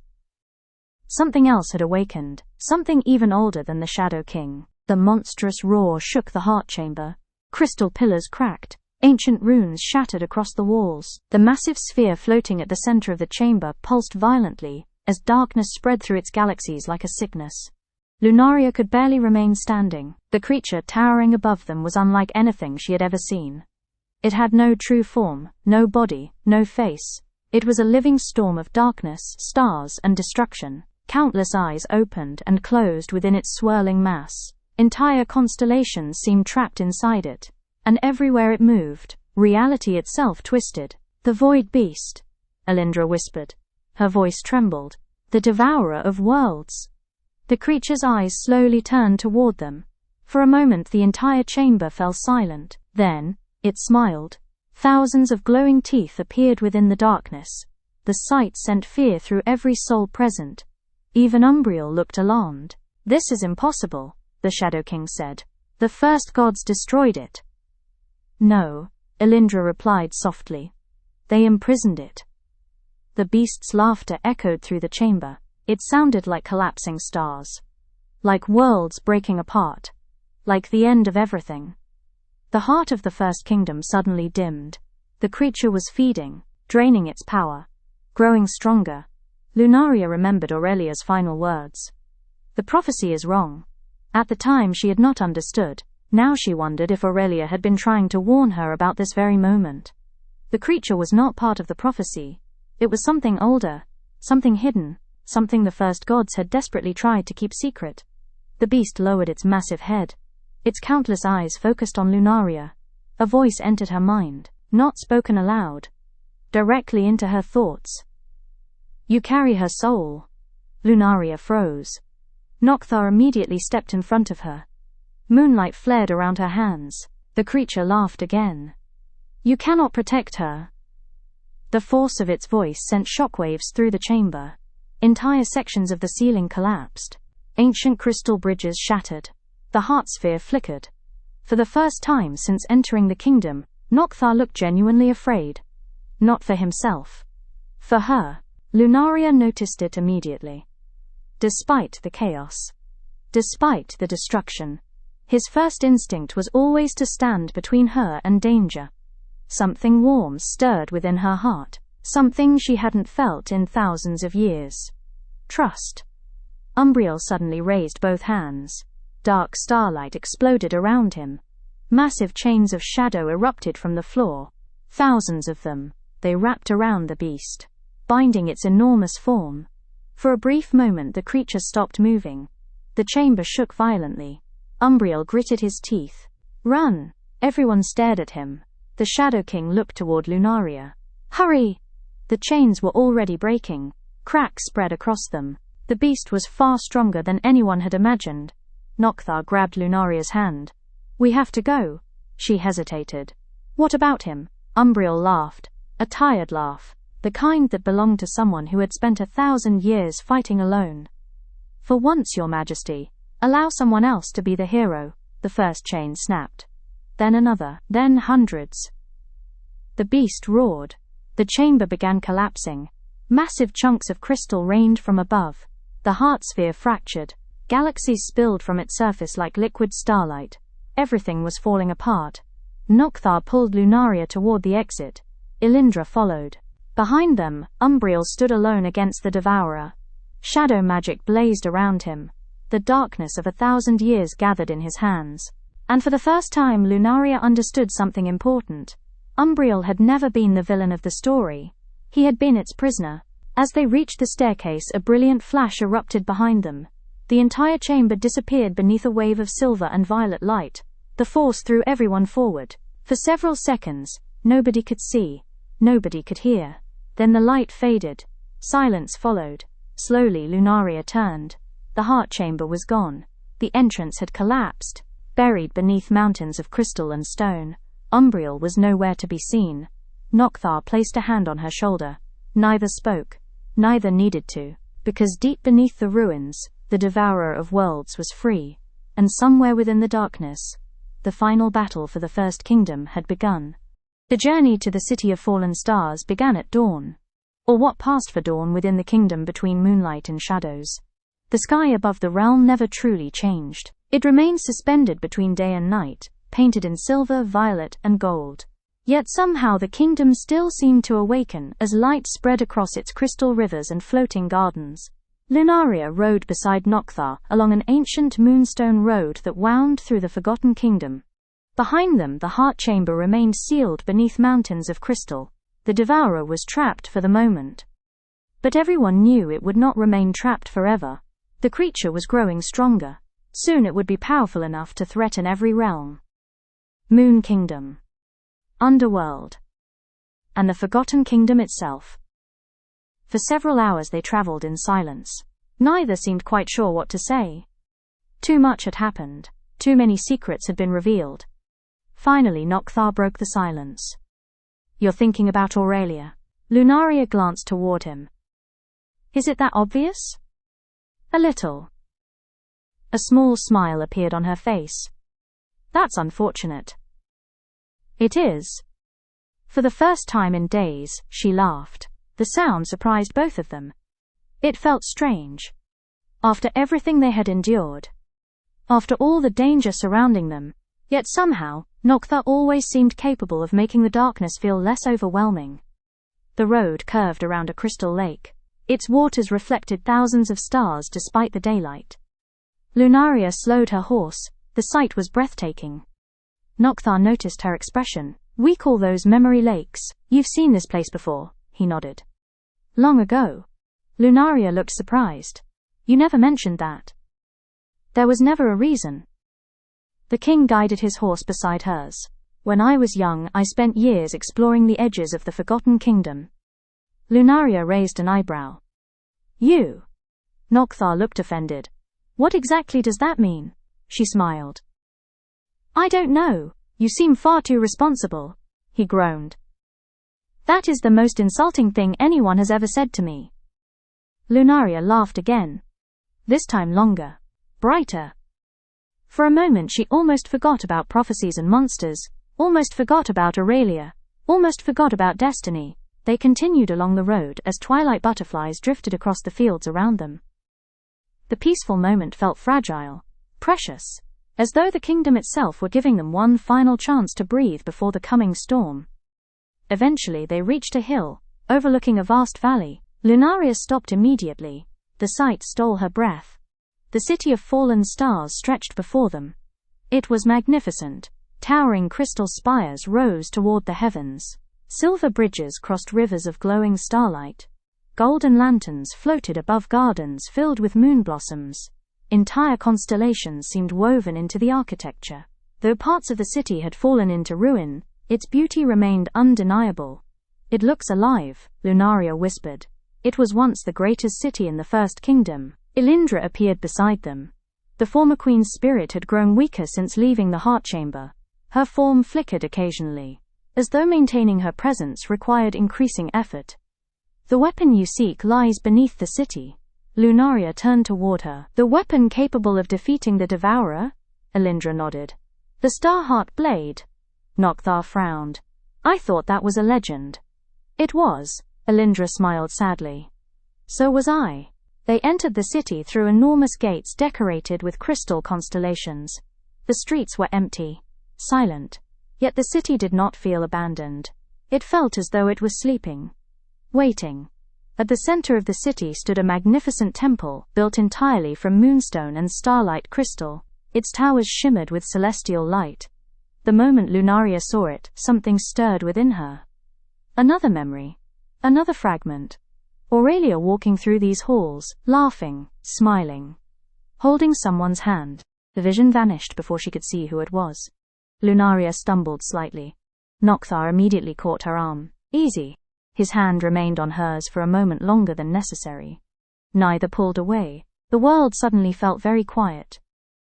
Something else had awakened, something even older than the Shadow King. The monstrous roar shook the heart chamber. Crystal pillars cracked. Ancient runes shattered across the walls. The massive sphere floating at the center of the chamber pulsed violently, as darkness spread through its galaxies like a sickness. Lunaria could barely remain standing. The creature towering above them was unlike anything she had ever seen. It had no true form, no body, no face. It was a living storm of darkness, stars, and destruction. Countless eyes opened and closed within its swirling mass. Entire constellations seemed trapped inside it. And everywhere it moved, reality itself twisted. The Void Beast, Elindra whispered. Her voice trembled. The Devourer of Worlds. The creature's eyes slowly turned toward them. For a moment the entire chamber fell silent. Then, it smiled. Thousands of glowing teeth appeared within the darkness. The sight sent fear through every soul present. Even Umbriel looked alarmed. This is impossible, the Shadow King said. The first gods destroyed it. No, Elindra replied softly. They imprisoned it. The beast's laughter echoed through the chamber. It sounded like collapsing stars. Like worlds breaking apart. Like the end of everything. The heart of the First Kingdom suddenly dimmed. The creature was feeding, draining its power. Growing stronger. Lunaria remembered Aurelia's final words. The prophecy is wrong. At the time she had not understood. Now she wondered if Aurelia had been trying to warn her about this very moment. The creature was not part of the prophecy. It was something older, something hidden, something the first gods had desperately tried to keep secret. The beast lowered its massive head. Its countless eyes focused on Lunaria. A voice entered her mind, not spoken aloud. Directly into her thoughts. You carry her soul. Lunaria froze. Nocthar immediately stepped in front of her. Moonlight flared around her hands. The creature laughed again. You cannot protect her. The force of its voice sent shockwaves through the chamber. Entire sections of the ceiling collapsed. Ancient crystal bridges shattered. The heart sphere flickered. For the first time since entering the kingdom, Nocthar looked genuinely afraid. Not for himself. For her. Lunaria noticed it immediately. Despite the chaos. Despite the destruction. His first instinct was always to stand between her and danger. Something warm stirred within her heart. Something she hadn't felt in thousands of years. Trust. Umbriel suddenly raised both hands. Dark starlight exploded around him. Massive chains of shadow erupted from the floor. Thousands of them. They wrapped around the beast, binding its enormous form. For a brief moment the creature stopped moving. The chamber shook violently. Umbriel gritted his teeth. Run! Everyone stared at him. The Shadow King looked toward Lunaria. Hurry! The chains were already breaking. Cracks spread across them. The beast was far stronger than anyone had imagined. Nocthar grabbed Lunaria's hand. We have to go. She hesitated. What about him? Umbriel laughed. A tired laugh. The kind that belonged to someone who had spent 1,000 years fighting alone. For once, Your Majesty. Allow someone else to be the hero. The first chain snapped. Then another. Then hundreds. The beast roared. The chamber began collapsing. Massive chunks of crystal rained from above. The heart sphere fractured. Galaxies spilled from its surface like liquid starlight. Everything was falling apart. Nocthar pulled Lunaria toward the exit. Elindra followed. Behind them, Umbriel stood alone against the Devourer. Shadow magic blazed around him. The darkness of 1,000 years gathered in his hands. And for the first time Lunaria understood something important. Umbriel had never been the villain of the story. He had been its prisoner. As they reached the staircase, a brilliant flash erupted behind them. The entire chamber disappeared beneath a wave of silver and violet light. The force threw everyone forward. For several seconds, nobody could see, nobody could hear. Then the light faded. Silence followed. Slowly Lunaria turned. The heart chamber was gone. The entrance had collapsed. Buried beneath mountains of crystal and stone, Umbriel was nowhere to be seen. Nocthar placed a hand on her shoulder. Neither spoke. Neither needed to. Because deep beneath the ruins, the devourer of worlds was free. And somewhere within the darkness, the final battle for the First Kingdom had begun. The journey to the City of Fallen Stars began at dawn. Or what passed for dawn within the kingdom between moonlight and shadows. The sky above the realm never truly changed. It remained suspended between day and night, painted in silver, violet, and gold. Yet somehow the kingdom still seemed to awaken as light spread across its crystal rivers and floating gardens. Lunaria rode beside Nocthar along an ancient moonstone road that wound through the Forgotten Kingdom. Behind them, the heart chamber remained sealed beneath mountains of crystal. The devourer was trapped for the moment. But everyone knew it would not remain trapped forever. The creature was growing stronger. Soon it would be powerful enough to threaten every realm. Moon Kingdom, Underworld, and the Forgotten Kingdom itself. For several hours they traveled in silence. Neither seemed quite sure what to say. Too much had happened. Too many secrets had been revealed. Finally Nocthar broke the silence. "You're thinking about Aurelia." Lunaria glanced toward him. "Is it that obvious?" "A little." A small smile appeared on her face. "That's unfortunate." "It is." For the first time in days, she laughed. The sound surprised both of them. It felt strange. After everything they had endured, after all the danger surrounding them, yet somehow, Nocthar always seemed capable of making the darkness feel less overwhelming. The road curved around a crystal lake. Its waters reflected thousands of stars despite the daylight. Lunaria slowed her horse. The sight was breathtaking. Nocthar noticed her expression. "We call those memory lakes. You've seen this place before," he nodded. "Long ago." Lunaria looked surprised. "You never mentioned that." "There was never a reason." The king guided his horse beside hers. "When I was young, I spent years exploring the edges of the Forgotten Kingdom." Lunaria raised an eyebrow. "You?" Nocthar looked offended. "What exactly does that mean?" She smiled. "I don't know. You seem far too responsible," he groaned. "That is the most insulting thing anyone has ever said to me." Lunaria laughed again. This time longer. Brighter. For a moment she almost forgot about prophecies and monsters, almost forgot about Aurelia, almost forgot about destiny. They continued along the road as twilight butterflies drifted across the fields around them. The peaceful moment felt fragile, precious, as though the kingdom itself were giving them one final chance to breathe before the coming storm. Eventually they reached a hill, overlooking a vast valley. Lunaria stopped immediately. The sight stole her breath. The City of Fallen Stars stretched before them. It was magnificent. Towering crystal spires rose toward the heavens. Silver bridges crossed rivers of glowing starlight. Golden lanterns floated above gardens filled with moon blossoms. Entire constellations seemed woven into the architecture. Though parts of the city had fallen into ruin, its beauty remained undeniable. "It looks alive," Lunaria whispered. "It was once the greatest city in the First Kingdom." Elindra appeared beside them. The former queen's spirit had grown weaker since leaving the heart chamber. Her form flickered occasionally, as though maintaining her presence required increasing effort. "The weapon you seek lies beneath the city." Lunaria turned toward her. "The weapon capable of defeating the Devourer?" Elindra nodded. "The Starheart Blade?" Nocthar frowned. "I thought that was a legend." "It was," Elindra smiled sadly. "So was I." They entered the city through enormous gates decorated with crystal constellations. The streets were empty, silent, yet the city did not feel abandoned. It felt as though it was sleeping, waiting. At the center of the city stood a magnificent temple, built entirely from moonstone and starlight crystal. Its towers shimmered with celestial light. The moment Lunaria saw it, something stirred within her. Another memory. Another fragment. Aurelia walking through these halls, laughing, smiling, holding someone's hand. The vision vanished before she could see who it was. Lunaria stumbled slightly. Nocthar immediately caught her arm. Easy. His hand remained on hers for a moment longer than necessary. Neither pulled away. The world suddenly felt very quiet.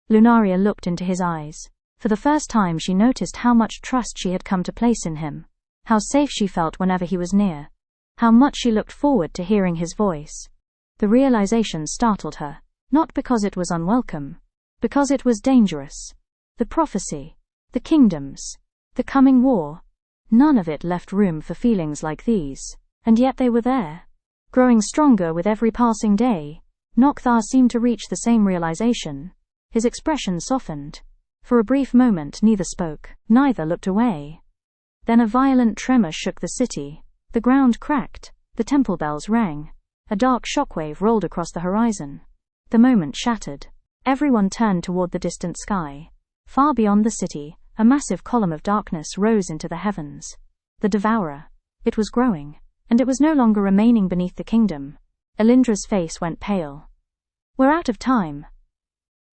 Lunaria looked into his eyes. For the first time she noticed how much trust she had come to place in him. How safe she felt whenever he was near. How much she looked forward to hearing his voice. The realization startled her. Not because it was unwelcome. Because it was dangerous. The prophecy. The kingdoms. The coming war. None of it left room for feelings like these. And yet they were there. Growing stronger with every passing day. Nocthar seemed to reach the same realization. His expression softened. For a brief moment neither spoke, neither looked away. Then a violent tremor shook the city. The ground cracked, the temple bells rang. A dark shockwave rolled across the horizon. The moment shattered. Everyone turned toward the distant sky. Far beyond the city, a massive column of darkness rose into the heavens. The Devourer. It was growing, and it was no longer remaining beneath the kingdom. Elindra's face went pale. "We're out of time."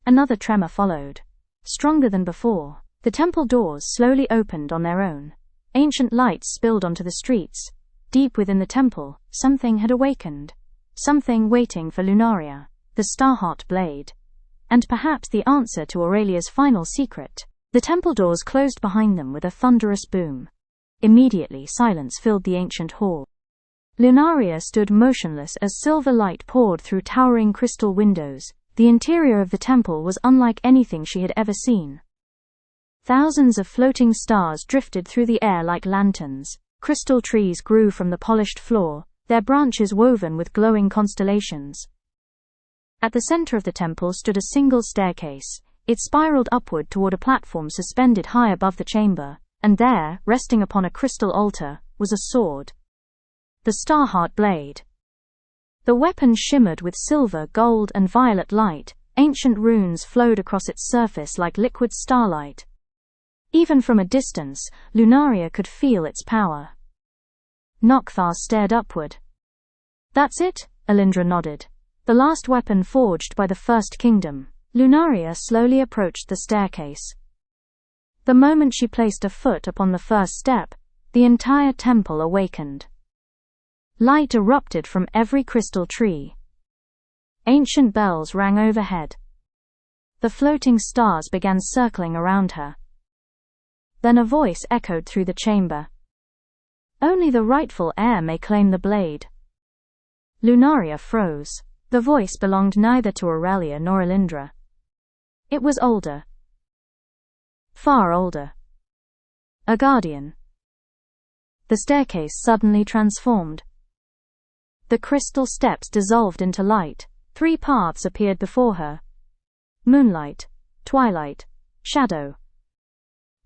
Another tremor followed. Stronger than before. The temple doors slowly opened on their own. Ancient lights spilled onto the streets. Deep within the temple, something had awakened. Something waiting for Lunaria, the Starheart blade. And perhaps the answer to Aurelia's final secret. The temple doors closed behind them with a thunderous boom. Immediately silence filled the ancient hall. Lunaria stood motionless as silver light poured through towering crystal windows. The interior of the temple was unlike anything she had ever seen. Thousands of floating stars drifted through the air like lanterns. Crystal trees grew from the polished floor, their branches woven with glowing constellations. At the center of the temple stood a single staircase. It spiraled upward toward a platform suspended high above the chamber, and there, resting upon a crystal altar, was a sword. The Starheart blade. The weapon shimmered with silver, gold, and violet light. Ancient runes flowed across its surface like liquid starlight. Even from a distance, Lunaria could feel its power. Nocthar stared upward. "That's it," Elindra nodded. "The last weapon forged by the First Kingdom." Lunaria slowly approached the staircase. The moment she placed a foot upon the first step, the entire temple awakened. Light erupted from every crystal tree. Ancient bells rang overhead. The floating stars began circling around her. Then a voice echoed through the chamber. "Only the rightful heir may claim the blade." Lunaria froze. The voice belonged neither to Aurelia nor Elindra. It was older. Far older. A guardian. The staircase suddenly transformed. The crystal steps dissolved into light. 3 paths appeared before her. Moonlight, twilight, shadow.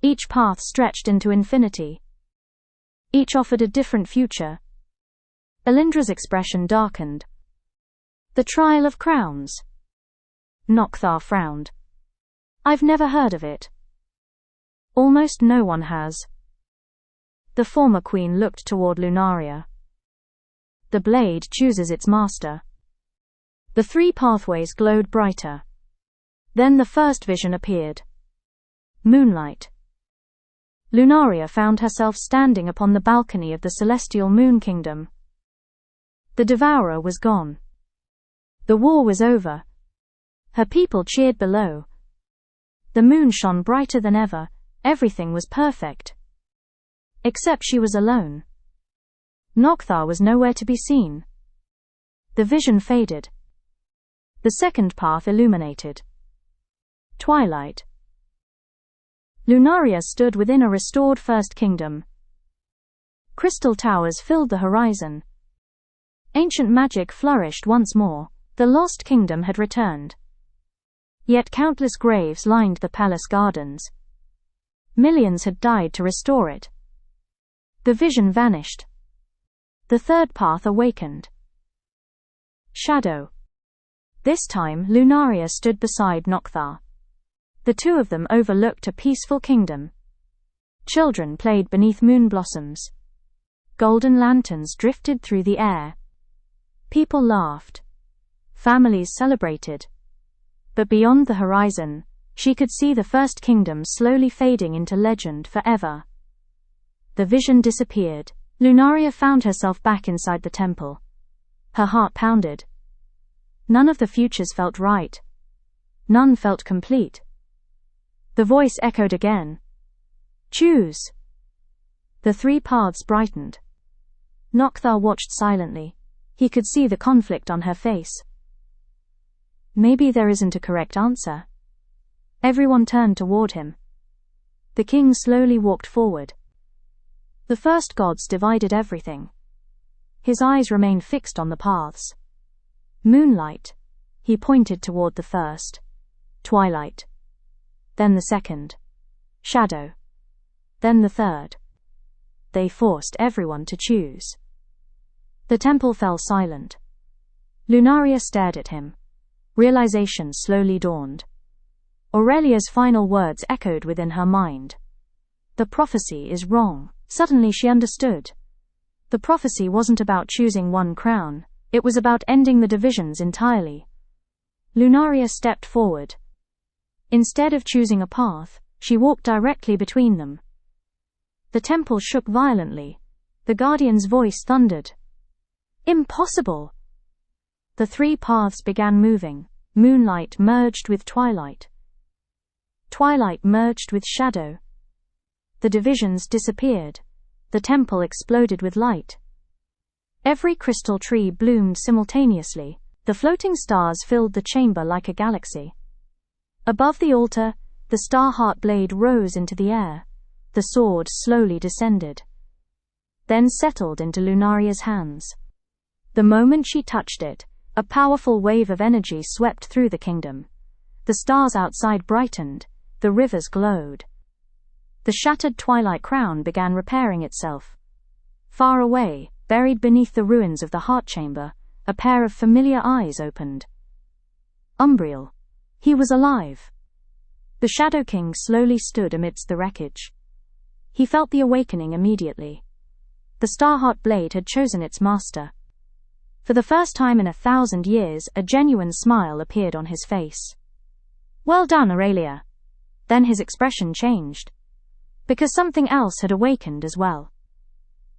Each path stretched into infinity. Each offered a different future. Elindra's expression darkened. "The Trial of Crowns." Nocthar frowned. "I've never heard of it." "Almost no one has." The former queen looked toward Lunaria. "The blade chooses its master." The 3 pathways glowed brighter. Then the first vision appeared. Moonlight. Lunaria found herself standing upon the balcony of the celestial moon kingdom. The Devourer was gone. The war was over. Her people cheered below. The moon shone brighter than ever. Everything was perfect. Except she was alone. Nocthar was nowhere to be seen. The vision faded. The second path illuminated. Twilight. Lunaria stood within a restored First Kingdom. Crystal towers filled the horizon. Ancient magic flourished once more. The lost kingdom had returned. Yet countless graves lined the palace gardens. Millions had died to restore it. The vision vanished. The third path awakened. Shadow. This time Lunaria stood beside Nocthar. The two of them overlooked a peaceful kingdom. Children played beneath moon blossoms. Golden lanterns drifted through the air. People laughed. Families celebrated. But beyond the horizon, she could see the first kingdom slowly fading into legend forever. The vision disappeared. Lunaria found herself back inside the temple. Her heart pounded. None of the futures felt right. None felt complete. The voice echoed again. Choose. The three paths brightened. Nocthar watched silently. He could see the conflict on her face. Maybe there isn't a correct answer. Everyone turned toward him. The king slowly walked forward. The first gods divided everything. His eyes remained fixed on the paths. Moonlight. He pointed toward the first. Twilight. Then the second. Shadow. Then the third. They forced everyone to choose. The temple fell silent. Lunaria stared at him. Realization slowly dawned. Aurelia's final words echoed within her mind. The prophecy is wrong. Suddenly she understood. The prophecy wasn't about choosing one crown, it was about ending the divisions entirely. Lunaria stepped forward. Instead of choosing a path, she walked directly between them. The temple shook violently. The guardian's voice thundered. Impossible! The three paths began moving. Moonlight merged with twilight. Twilight merged with shadow. The divisions disappeared. The temple exploded with light. Every crystal tree bloomed simultaneously. The floating stars filled the chamber like a galaxy. Above the altar, the star heart blade rose into the air. The sword slowly descended. Then settled into Lunaria's hands. The moment she touched it, a powerful wave of energy swept through the kingdom. The stars outside brightened. The rivers glowed. The shattered twilight crown began repairing itself. Far away, buried beneath the ruins of the heart chamber, a pair of familiar eyes opened. Umbriel. He was alive. The Shadow King slowly stood amidst the wreckage. He felt the awakening immediately. The Starheart blade had chosen its master. For the first time in 1,000 years, a genuine smile appeared on his face. Well done, Aurelia. Then his expression changed. Because something else had awakened as well.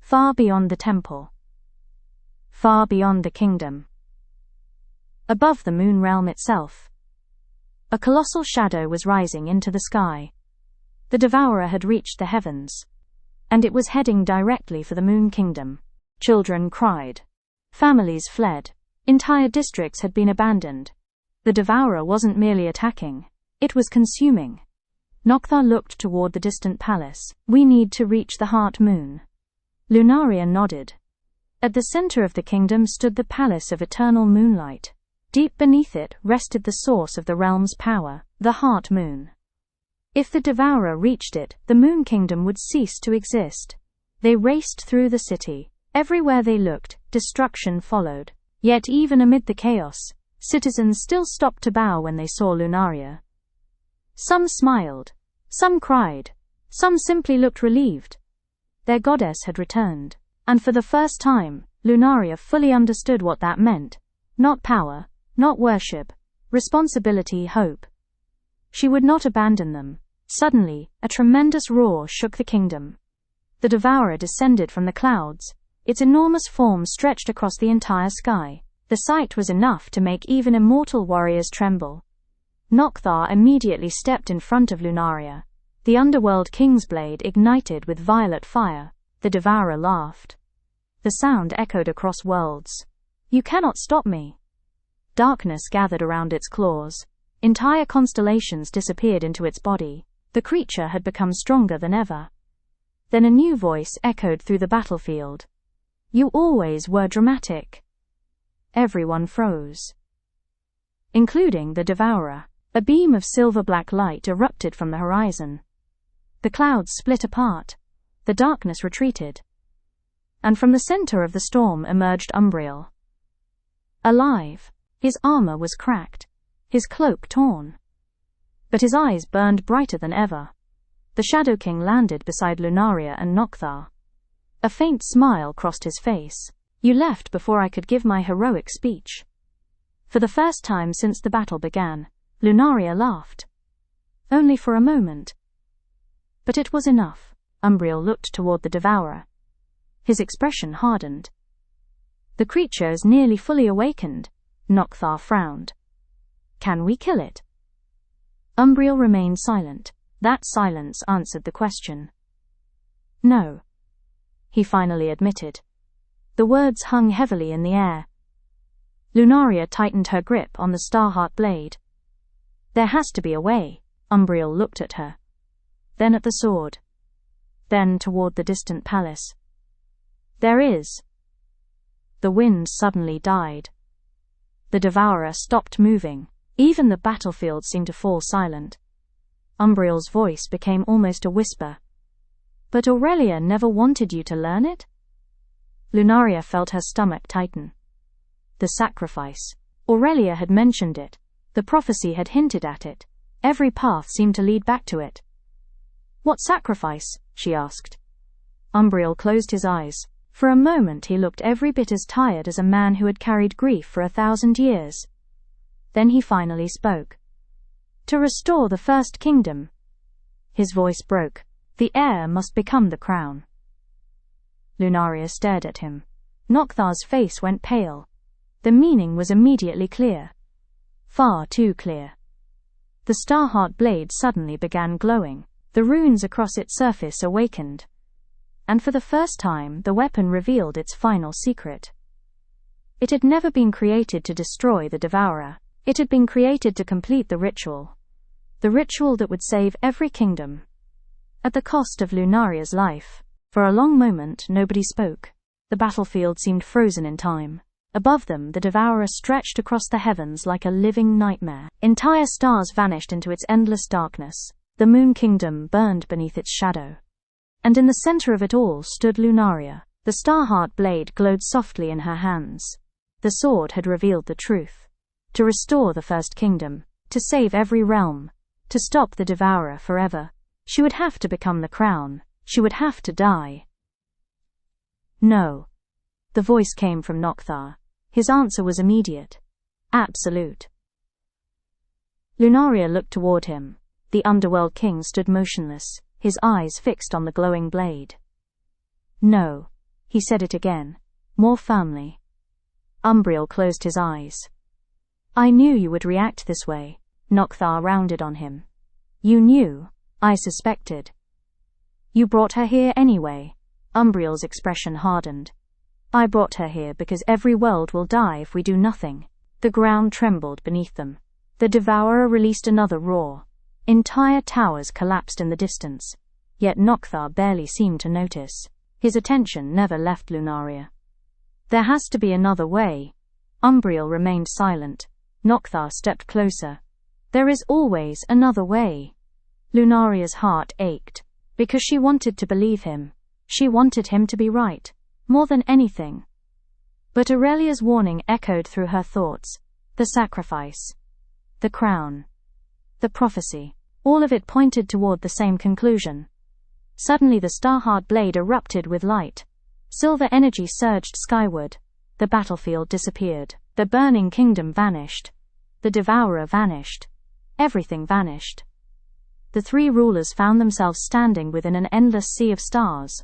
Far beyond the temple. Far beyond the kingdom. Above the moon realm itself. A colossal shadow was rising into the sky. The Devourer had reached the heavens. And it was heading directly for the Moon Kingdom. Children cried. Families fled. Entire districts had been abandoned. The Devourer wasn't merely attacking. It was consuming. Nocthar looked toward the distant palace. We need to reach the Heart Moon. Lunaria nodded. At the center of the kingdom stood the Palace of Eternal Moonlight. Deep beneath it rested the source of the realm's power, the Heart Moon. If the Devourer reached it, the Moon Kingdom would cease to exist. They raced through the city. Everywhere they looked, destruction followed. Yet even amid the chaos, citizens still stopped to bow when they saw Lunaria. Some smiled. Some cried. Some simply looked relieved. Their goddess had returned. And for the first time, Lunaria fully understood what that meant. Not power, not worship, responsibility, hope. She would not abandon them. Suddenly, a tremendous roar shook the kingdom. The Devourer descended from the clouds. Its enormous form stretched across the entire sky. The sight was enough to make even immortal warriors tremble. Nocthar immediately stepped in front of Lunaria. The underworld king's blade ignited with violet fire. The Devourer laughed. The sound echoed across worlds. You cannot stop me. Darkness gathered around its claws. Entire constellations disappeared into its body. The creature had become stronger than ever. Then a new voice echoed through the battlefield. You always were dramatic. Everyone froze. Including the Devourer. A beam of silver-black light erupted from the horizon. The clouds split apart. The darkness retreated. And from the center of the storm emerged Umbriel. alive. His armor was cracked, his cloak torn. But his eyes burned brighter than ever. The Shadow King landed beside Lunaria and Nocthar. A faint smile crossed his face. You left before I could give my heroic speech. For the first time since the battle began, Lunaria laughed. Only for a moment. But it was enough. Umbriel looked toward the Devourer. His expression hardened. The creature is nearly fully awakened. Nocthar frowned. Can we kill it? Umbriel remained silent. That silence answered the question. No. He finally admitted. The words hung heavily in the air. Lunaria tightened her grip on the Starheart blade. There has to be a way. Umbriel looked at her. Then at the sword. Then toward the distant palace. There is. The wind suddenly died. The Devourer stopped moving. Even the battlefield seemed to fall silent. Umbriel's voice became almost a whisper. But Aurelia never wanted you to learn it? Lunaria felt her stomach tighten. The sacrifice. Aurelia had mentioned it. The prophecy had hinted at it. Every path seemed to lead back to it. What sacrifice? She asked. Umbriel closed his eyes. For a moment he looked every bit as tired as a man who had carried grief for 1,000 years. Then he finally spoke. To restore the first kingdom. His voice broke. The heir must become the crown. Lunaria stared at him. Nocthar's face went pale. The meaning was immediately clear. Far too clear. The Starheart blade suddenly began glowing. The runes across its surface awakened. And for the first time the weapon revealed its final secret. It had never been created to destroy the Devourer. It had been created to complete the ritual. The ritual that would save every kingdom. At the cost of Lunaria's life. For a long moment nobody spoke. The battlefield seemed frozen in time. Above them the Devourer stretched across the heavens like a living nightmare. Entire stars vanished into its endless darkness. The Moon Kingdom burned beneath its shadow. And in the center of it all stood Lunaria. The Starheart blade glowed softly in her hands. The sword had revealed the truth. To restore the first kingdom. To save every realm. To stop the Devourer forever. She would have to become the crown. She would have to die. No. The voice came from Nocthar. His answer was immediate. Absolute. Lunaria looked toward him. The Underworld King stood motionless, his eyes fixed on the glowing blade. No. He said it again, more firmly. Umbriel closed his eyes. I knew you would react this way. Nocthar rounded on him. You knew. I suspected. You brought her here anyway. Umbriel's expression hardened. I brought her here because every world will die if we do nothing. The ground trembled beneath them. The Devourer released another roar. Entire towers collapsed in the distance. Yet Nocthar barely seemed to notice. His attention never left Lunaria. There has to be another way. Umbriel remained silent. Nocthar stepped closer. There is always another way. Lunaria's heart ached. Because she wanted to believe him. She wanted him to be right. More than anything. But Aurelia's warning echoed through her thoughts. The sacrifice. The crown. The prophecy. All of it pointed toward the same conclusion. Suddenly the Starheart blade erupted with light. Silver energy surged skyward. The battlefield disappeared. The burning kingdom vanished. The Devourer vanished. Everything vanished. The three rulers found themselves standing within an endless sea of stars.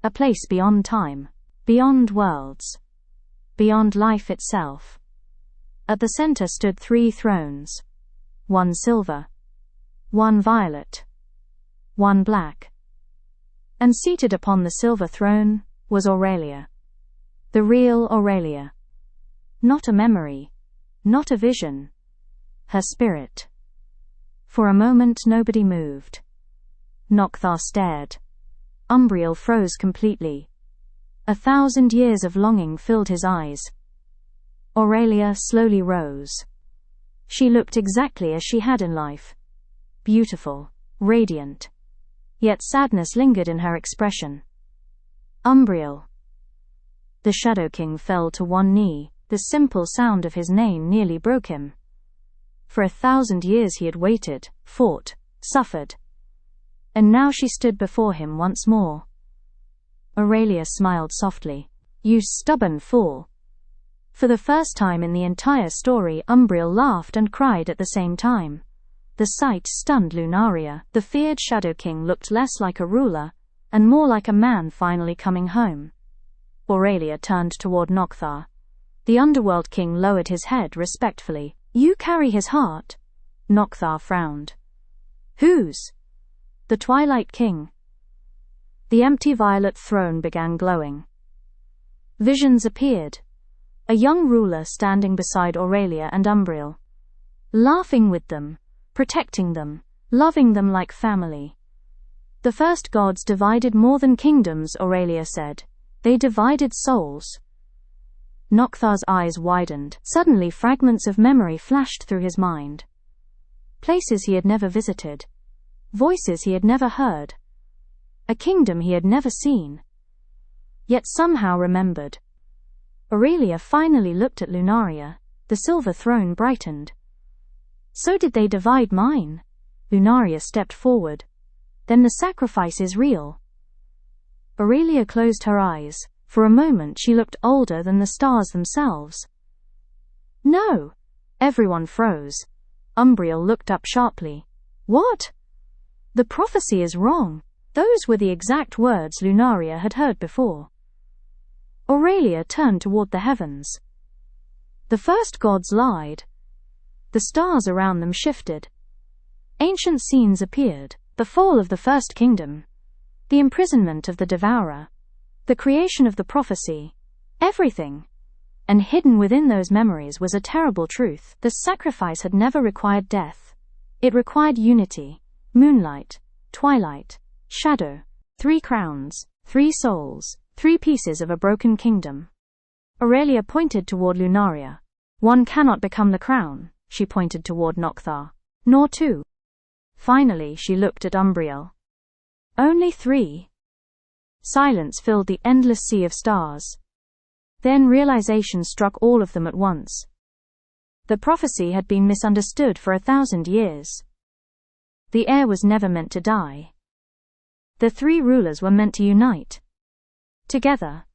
A place beyond time, beyond worlds, beyond life itself. At the center stood 3 thrones. One silver, one violet, one black. And seated upon the silver throne was Aurelia. The real Aurelia. Not a memory, not a vision. Her spirit. For a moment nobody moved. Nocthar stared. Umbriel froze completely. 1,000 years of longing filled his eyes. Aurelia slowly rose. She looked exactly as she had in life. Beautiful, radiant. Yet sadness lingered in her expression. Umbriel. The Shadow King fell to one knee. The simple sound of his name nearly broke him. For 1,000 years he had waited, fought, suffered. And now she stood before him once more. Aurelia smiled softly. "You stubborn fool." For the first time in the entire story, Umbriel laughed and cried at the same time. The sight stunned Lunaria. The feared Shadow King looked less like a ruler, and more like a man finally coming home. Aurelia turned toward Nocthar. The Underworld King lowered his head respectfully. "You carry his heart?" Nocthar frowned. "Whose?" "The Twilight King." The empty violet throne began glowing. Visions appeared. A young ruler standing beside Aurelia and Umbriel. Laughing with them, protecting them, loving them like family. "The first gods divided more than kingdoms," Aurelia said. "They divided souls." Nocthar's eyes widened. Suddenly fragments of memory flashed through his mind. Places he had never visited. Voices he had never heard. A kingdom he had never seen. Yet somehow remembered. Aurelia finally looked at Lunaria. The silver throne brightened. "So did they divide mine?" Lunaria stepped forward. "Then the sacrifice is real." Aurelia closed her eyes. For a moment she looked older than the stars themselves. "No!" Everyone froze. Umbriel looked up sharply. "What?" "The prophecy is wrong." Those were the exact words Lunaria had heard before. Aurelia turned toward the heavens. The first gods lied. The stars around them shifted. Ancient scenes appeared. The fall of the First Kingdom. The imprisonment of the Devourer. The creation of the prophecy. Everything. And hidden within those memories was a terrible truth. The sacrifice had never required death. It required unity. Moonlight, twilight, shadow. 3 crowns, 3 souls, 3 pieces of a broken kingdom. Aurelia pointed toward Lunaria. "One cannot become the crown," she pointed toward Nocthar. "Nor 2. Finally she looked at Umbriel. "Only 3. Silence filled the endless sea of stars. Then realization struck all of them at once. The prophecy had been misunderstood for 1,000 years. The heir was never meant to die. The 3 rulers were meant to unite. Together.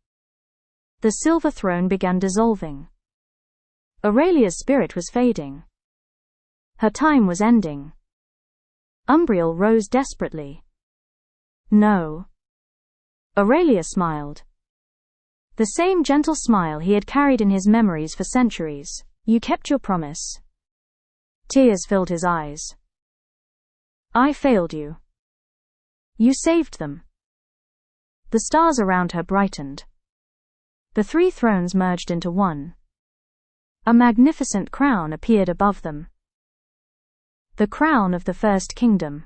The silver throne began dissolving. Aurelia's spirit was fading. Her time was ending. Umbriel rose desperately. "No." Aurelia smiled. The same gentle smile he had carried in his memories for centuries. "You kept your promise." Tears filled his eyes. "I failed you. You saved them." The stars around her brightened. The 3 thrones merged into one. A magnificent crown appeared above them. The crown of the First Kingdom.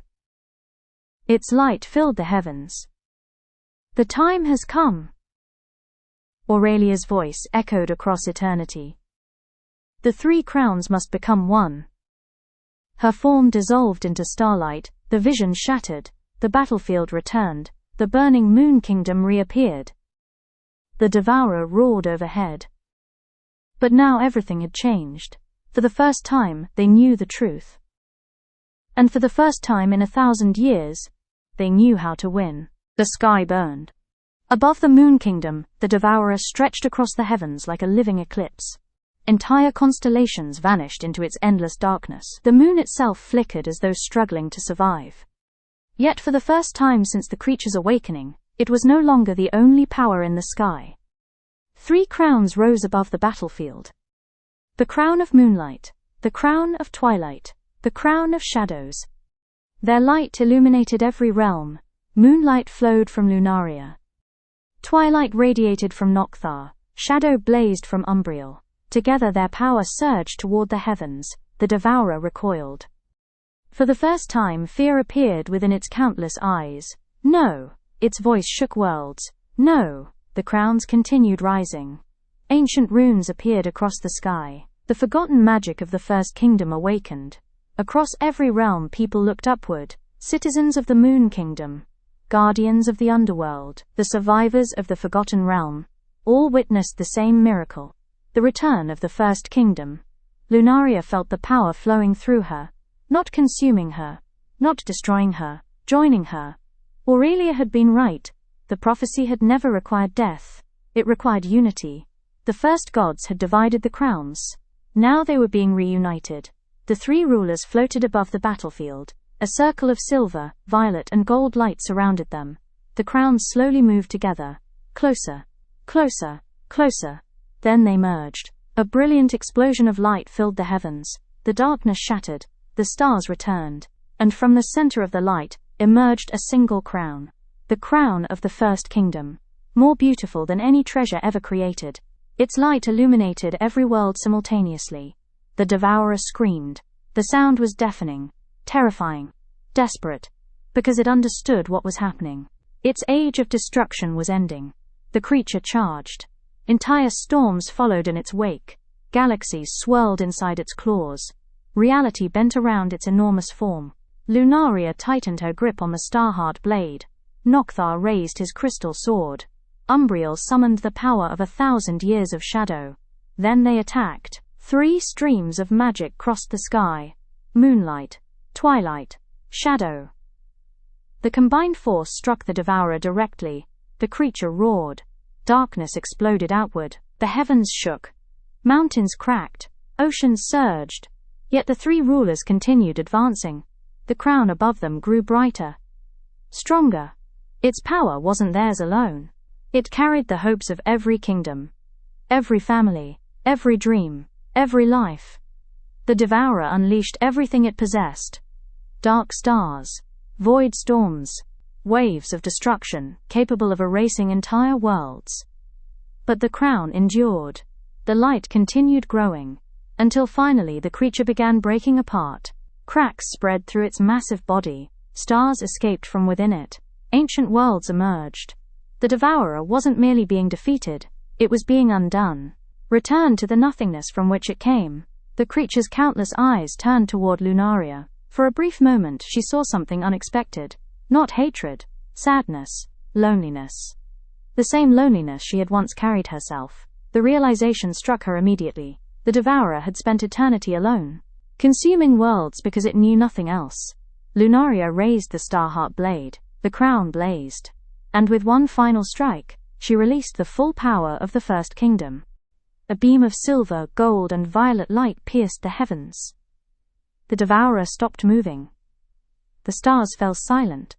Its light filled the heavens. "The time has come." Aurelia's voice echoed across eternity. "The 3 crowns must become one." Her form dissolved into starlight, the vision shattered, the battlefield returned, the burning moon kingdom reappeared. The Devourer roared overhead. But now everything had changed. For the first time, they knew the truth. And for the first time in 1,000 years, they knew how to win. The sky burned. Above the Moon Kingdom, the Devourer stretched across the heavens like a living eclipse. Entire constellations vanished into its endless darkness. The moon itself flickered as though struggling to survive. Yet for the first time since the creature's awakening, it was no longer the only power in the sky. 3 crowns rose above the battlefield. The crown of moonlight, the crown of twilight, the crown of shadows. Their light illuminated every realm. Moonlight flowed from Lunaria. Twilight radiated from Nocthar. Shadow blazed from Umbriel. Together their power surged toward the heavens. The Devourer recoiled. For the first time fear appeared within its countless eyes. "No!" Its voice shook worlds. "No!" The crowns continued rising. Ancient runes appeared across the sky. The forgotten magic of the First Kingdom awakened. Across every realm people looked upward, citizens of the Moon Kingdom, guardians of the underworld, the survivors of the Forgotten Realm, all witnessed the same miracle. The return of the First Kingdom. Lunaria felt the power flowing through her, not consuming her, not destroying her, joining her. Aurelia had been right. The prophecy had never required death. It required unity. The first gods had divided the crowns. Now they were being reunited. The three rulers floated above the battlefield. A circle of silver, violet and gold light surrounded them. The crowns slowly moved together. Closer. Closer. Closer. Then they merged. A brilliant explosion of light filled the heavens. The darkness shattered. The stars returned. And from the center of the light emerged a single crown. The crown of the First Kingdom. More beautiful than any treasure ever created. Its light illuminated every world simultaneously. The devourer screamed. The sound was deafening, terrifying, desperate, because it understood what was happening. Its age of destruction was ending. The creature charged. Entire storms followed in its wake. Galaxies swirled inside its claws. Reality bent around its enormous form. Lunaria tightened her grip on the star-heart blade. Nocthar raised his crystal sword. Umbriel summoned the power of 1,000 years of shadow. Then they attacked. 3 streams of magic crossed the sky. Moonlight, twilight, shadow. The combined force struck the devourer directly. The creature roared. Darkness exploded outward. The heavens shook. Mountains cracked. Oceans surged. Yet the 3 rulers continued advancing. The crown above them grew brighter, stronger. Its power wasn't theirs alone. It carried the hopes of every kingdom, every family, every dream, every life. The devourer unleashed everything it possessed. Dark stars, void storms, waves of destruction capable of erasing entire worlds. But the crown endured. The light continued growing, until finally the creature began breaking apart. Cracks spread through its massive body. Stars escaped from within it. Ancient worlds emerged. The devourer wasn't merely being defeated, it was being undone. Returned to the nothingness from which it came. The creature's countless eyes turned toward Lunaria. For a brief moment she saw something unexpected. Not hatred, sadness, loneliness. The same loneliness she had once carried herself. The realization struck her immediately. The devourer had spent eternity alone, consuming worlds because it knew nothing else. Lunaria raised the Starheart blade. The crown blazed. And with one final strike, she released the full power of the First Kingdom. A beam of silver, gold, and violet light pierced the heavens. The devourer stopped moving. The stars fell silent.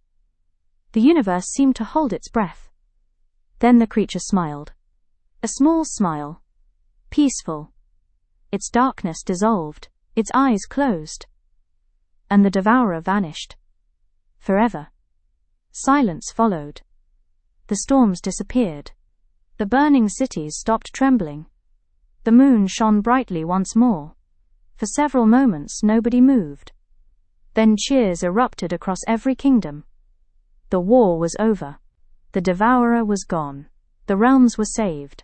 The universe seemed to hold its breath. Then the creature smiled. A small smile. Peaceful. Its darkness dissolved. Its eyes closed. And the devourer vanished. Forever. Silence followed. The storms disappeared. The burning cities stopped trembling. The moon shone brightly once more. For several moments nobody moved. Then cheers erupted across every kingdom. The war was over. The devourer was gone. The realms were saved.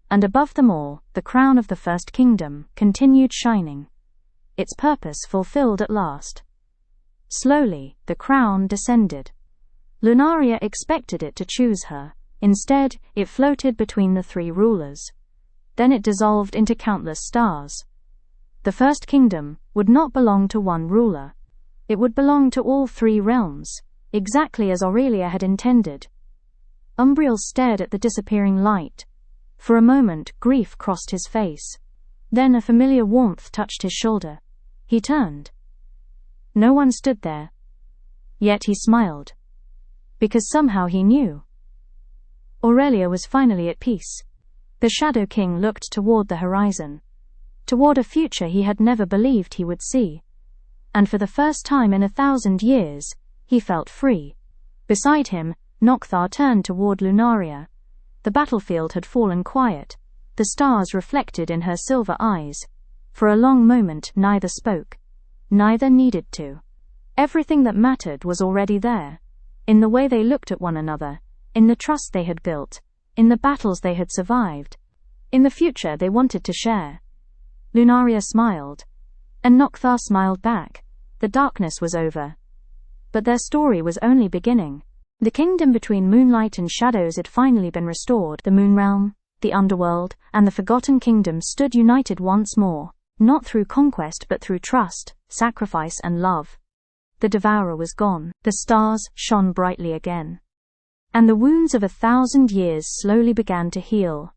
And above them all, the crown of the First Kingdom continued shining. Its purpose fulfilled at last. Slowly, the crown descended. Lunaria expected it to choose her. Instead, it floated between the 3 rulers. Then it dissolved into countless stars. The First Kingdom would not belong to one ruler. It would belong to all 3 realms, exactly as Aurelia had intended. Umbriel stared at the disappearing light. For a moment, grief crossed his face. Then a familiar warmth touched his shoulder. He turned. No one stood there. Yet he smiled. Because somehow he knew. Aurelia was finally at peace. The Shadow King looked toward the horizon. Toward a future he had never believed he would see. And for the first time in 1,000 years, he felt free. Beside him, Nocthar turned toward Lunaria. The battlefield had fallen quiet. The stars reflected in her silver eyes. For a long moment neither spoke. Neither needed to. Everything that mattered was already there. In the way they looked at one another, in the trust they had built, in the battles they had survived, in the future they wanted to share. Lunaria smiled. And Nocthar smiled back. The darkness was over. But their story was only beginning. The kingdom between moonlight and shadows had finally been restored. The moon realm, the underworld, and the forgotten kingdom stood united once more, not through conquest but through trust, sacrifice and love. The devourer was gone, the stars shone brightly again. And the wounds of 1,000 years slowly began to heal.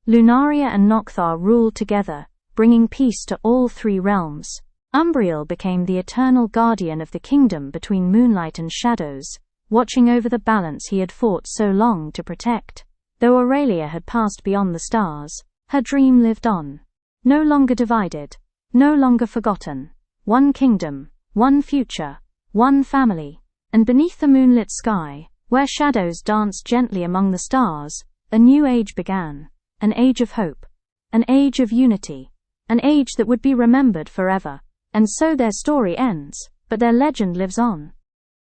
Lunaria and Nocthar ruled together, bringing peace to all three realms. Umbriel became the eternal guardian of the kingdom between moonlight and shadows, watching over the balance he had fought so long to protect. Though Aurelia had passed beyond the stars, her dream lived on. No longer divided, no longer forgotten. One kingdom, one future, one family. And beneath the moonlit sky, where shadows danced gently among the stars, a new age began. An age of hope. An age of unity. An age that would be remembered forever. And so their story ends, but their legend lives on.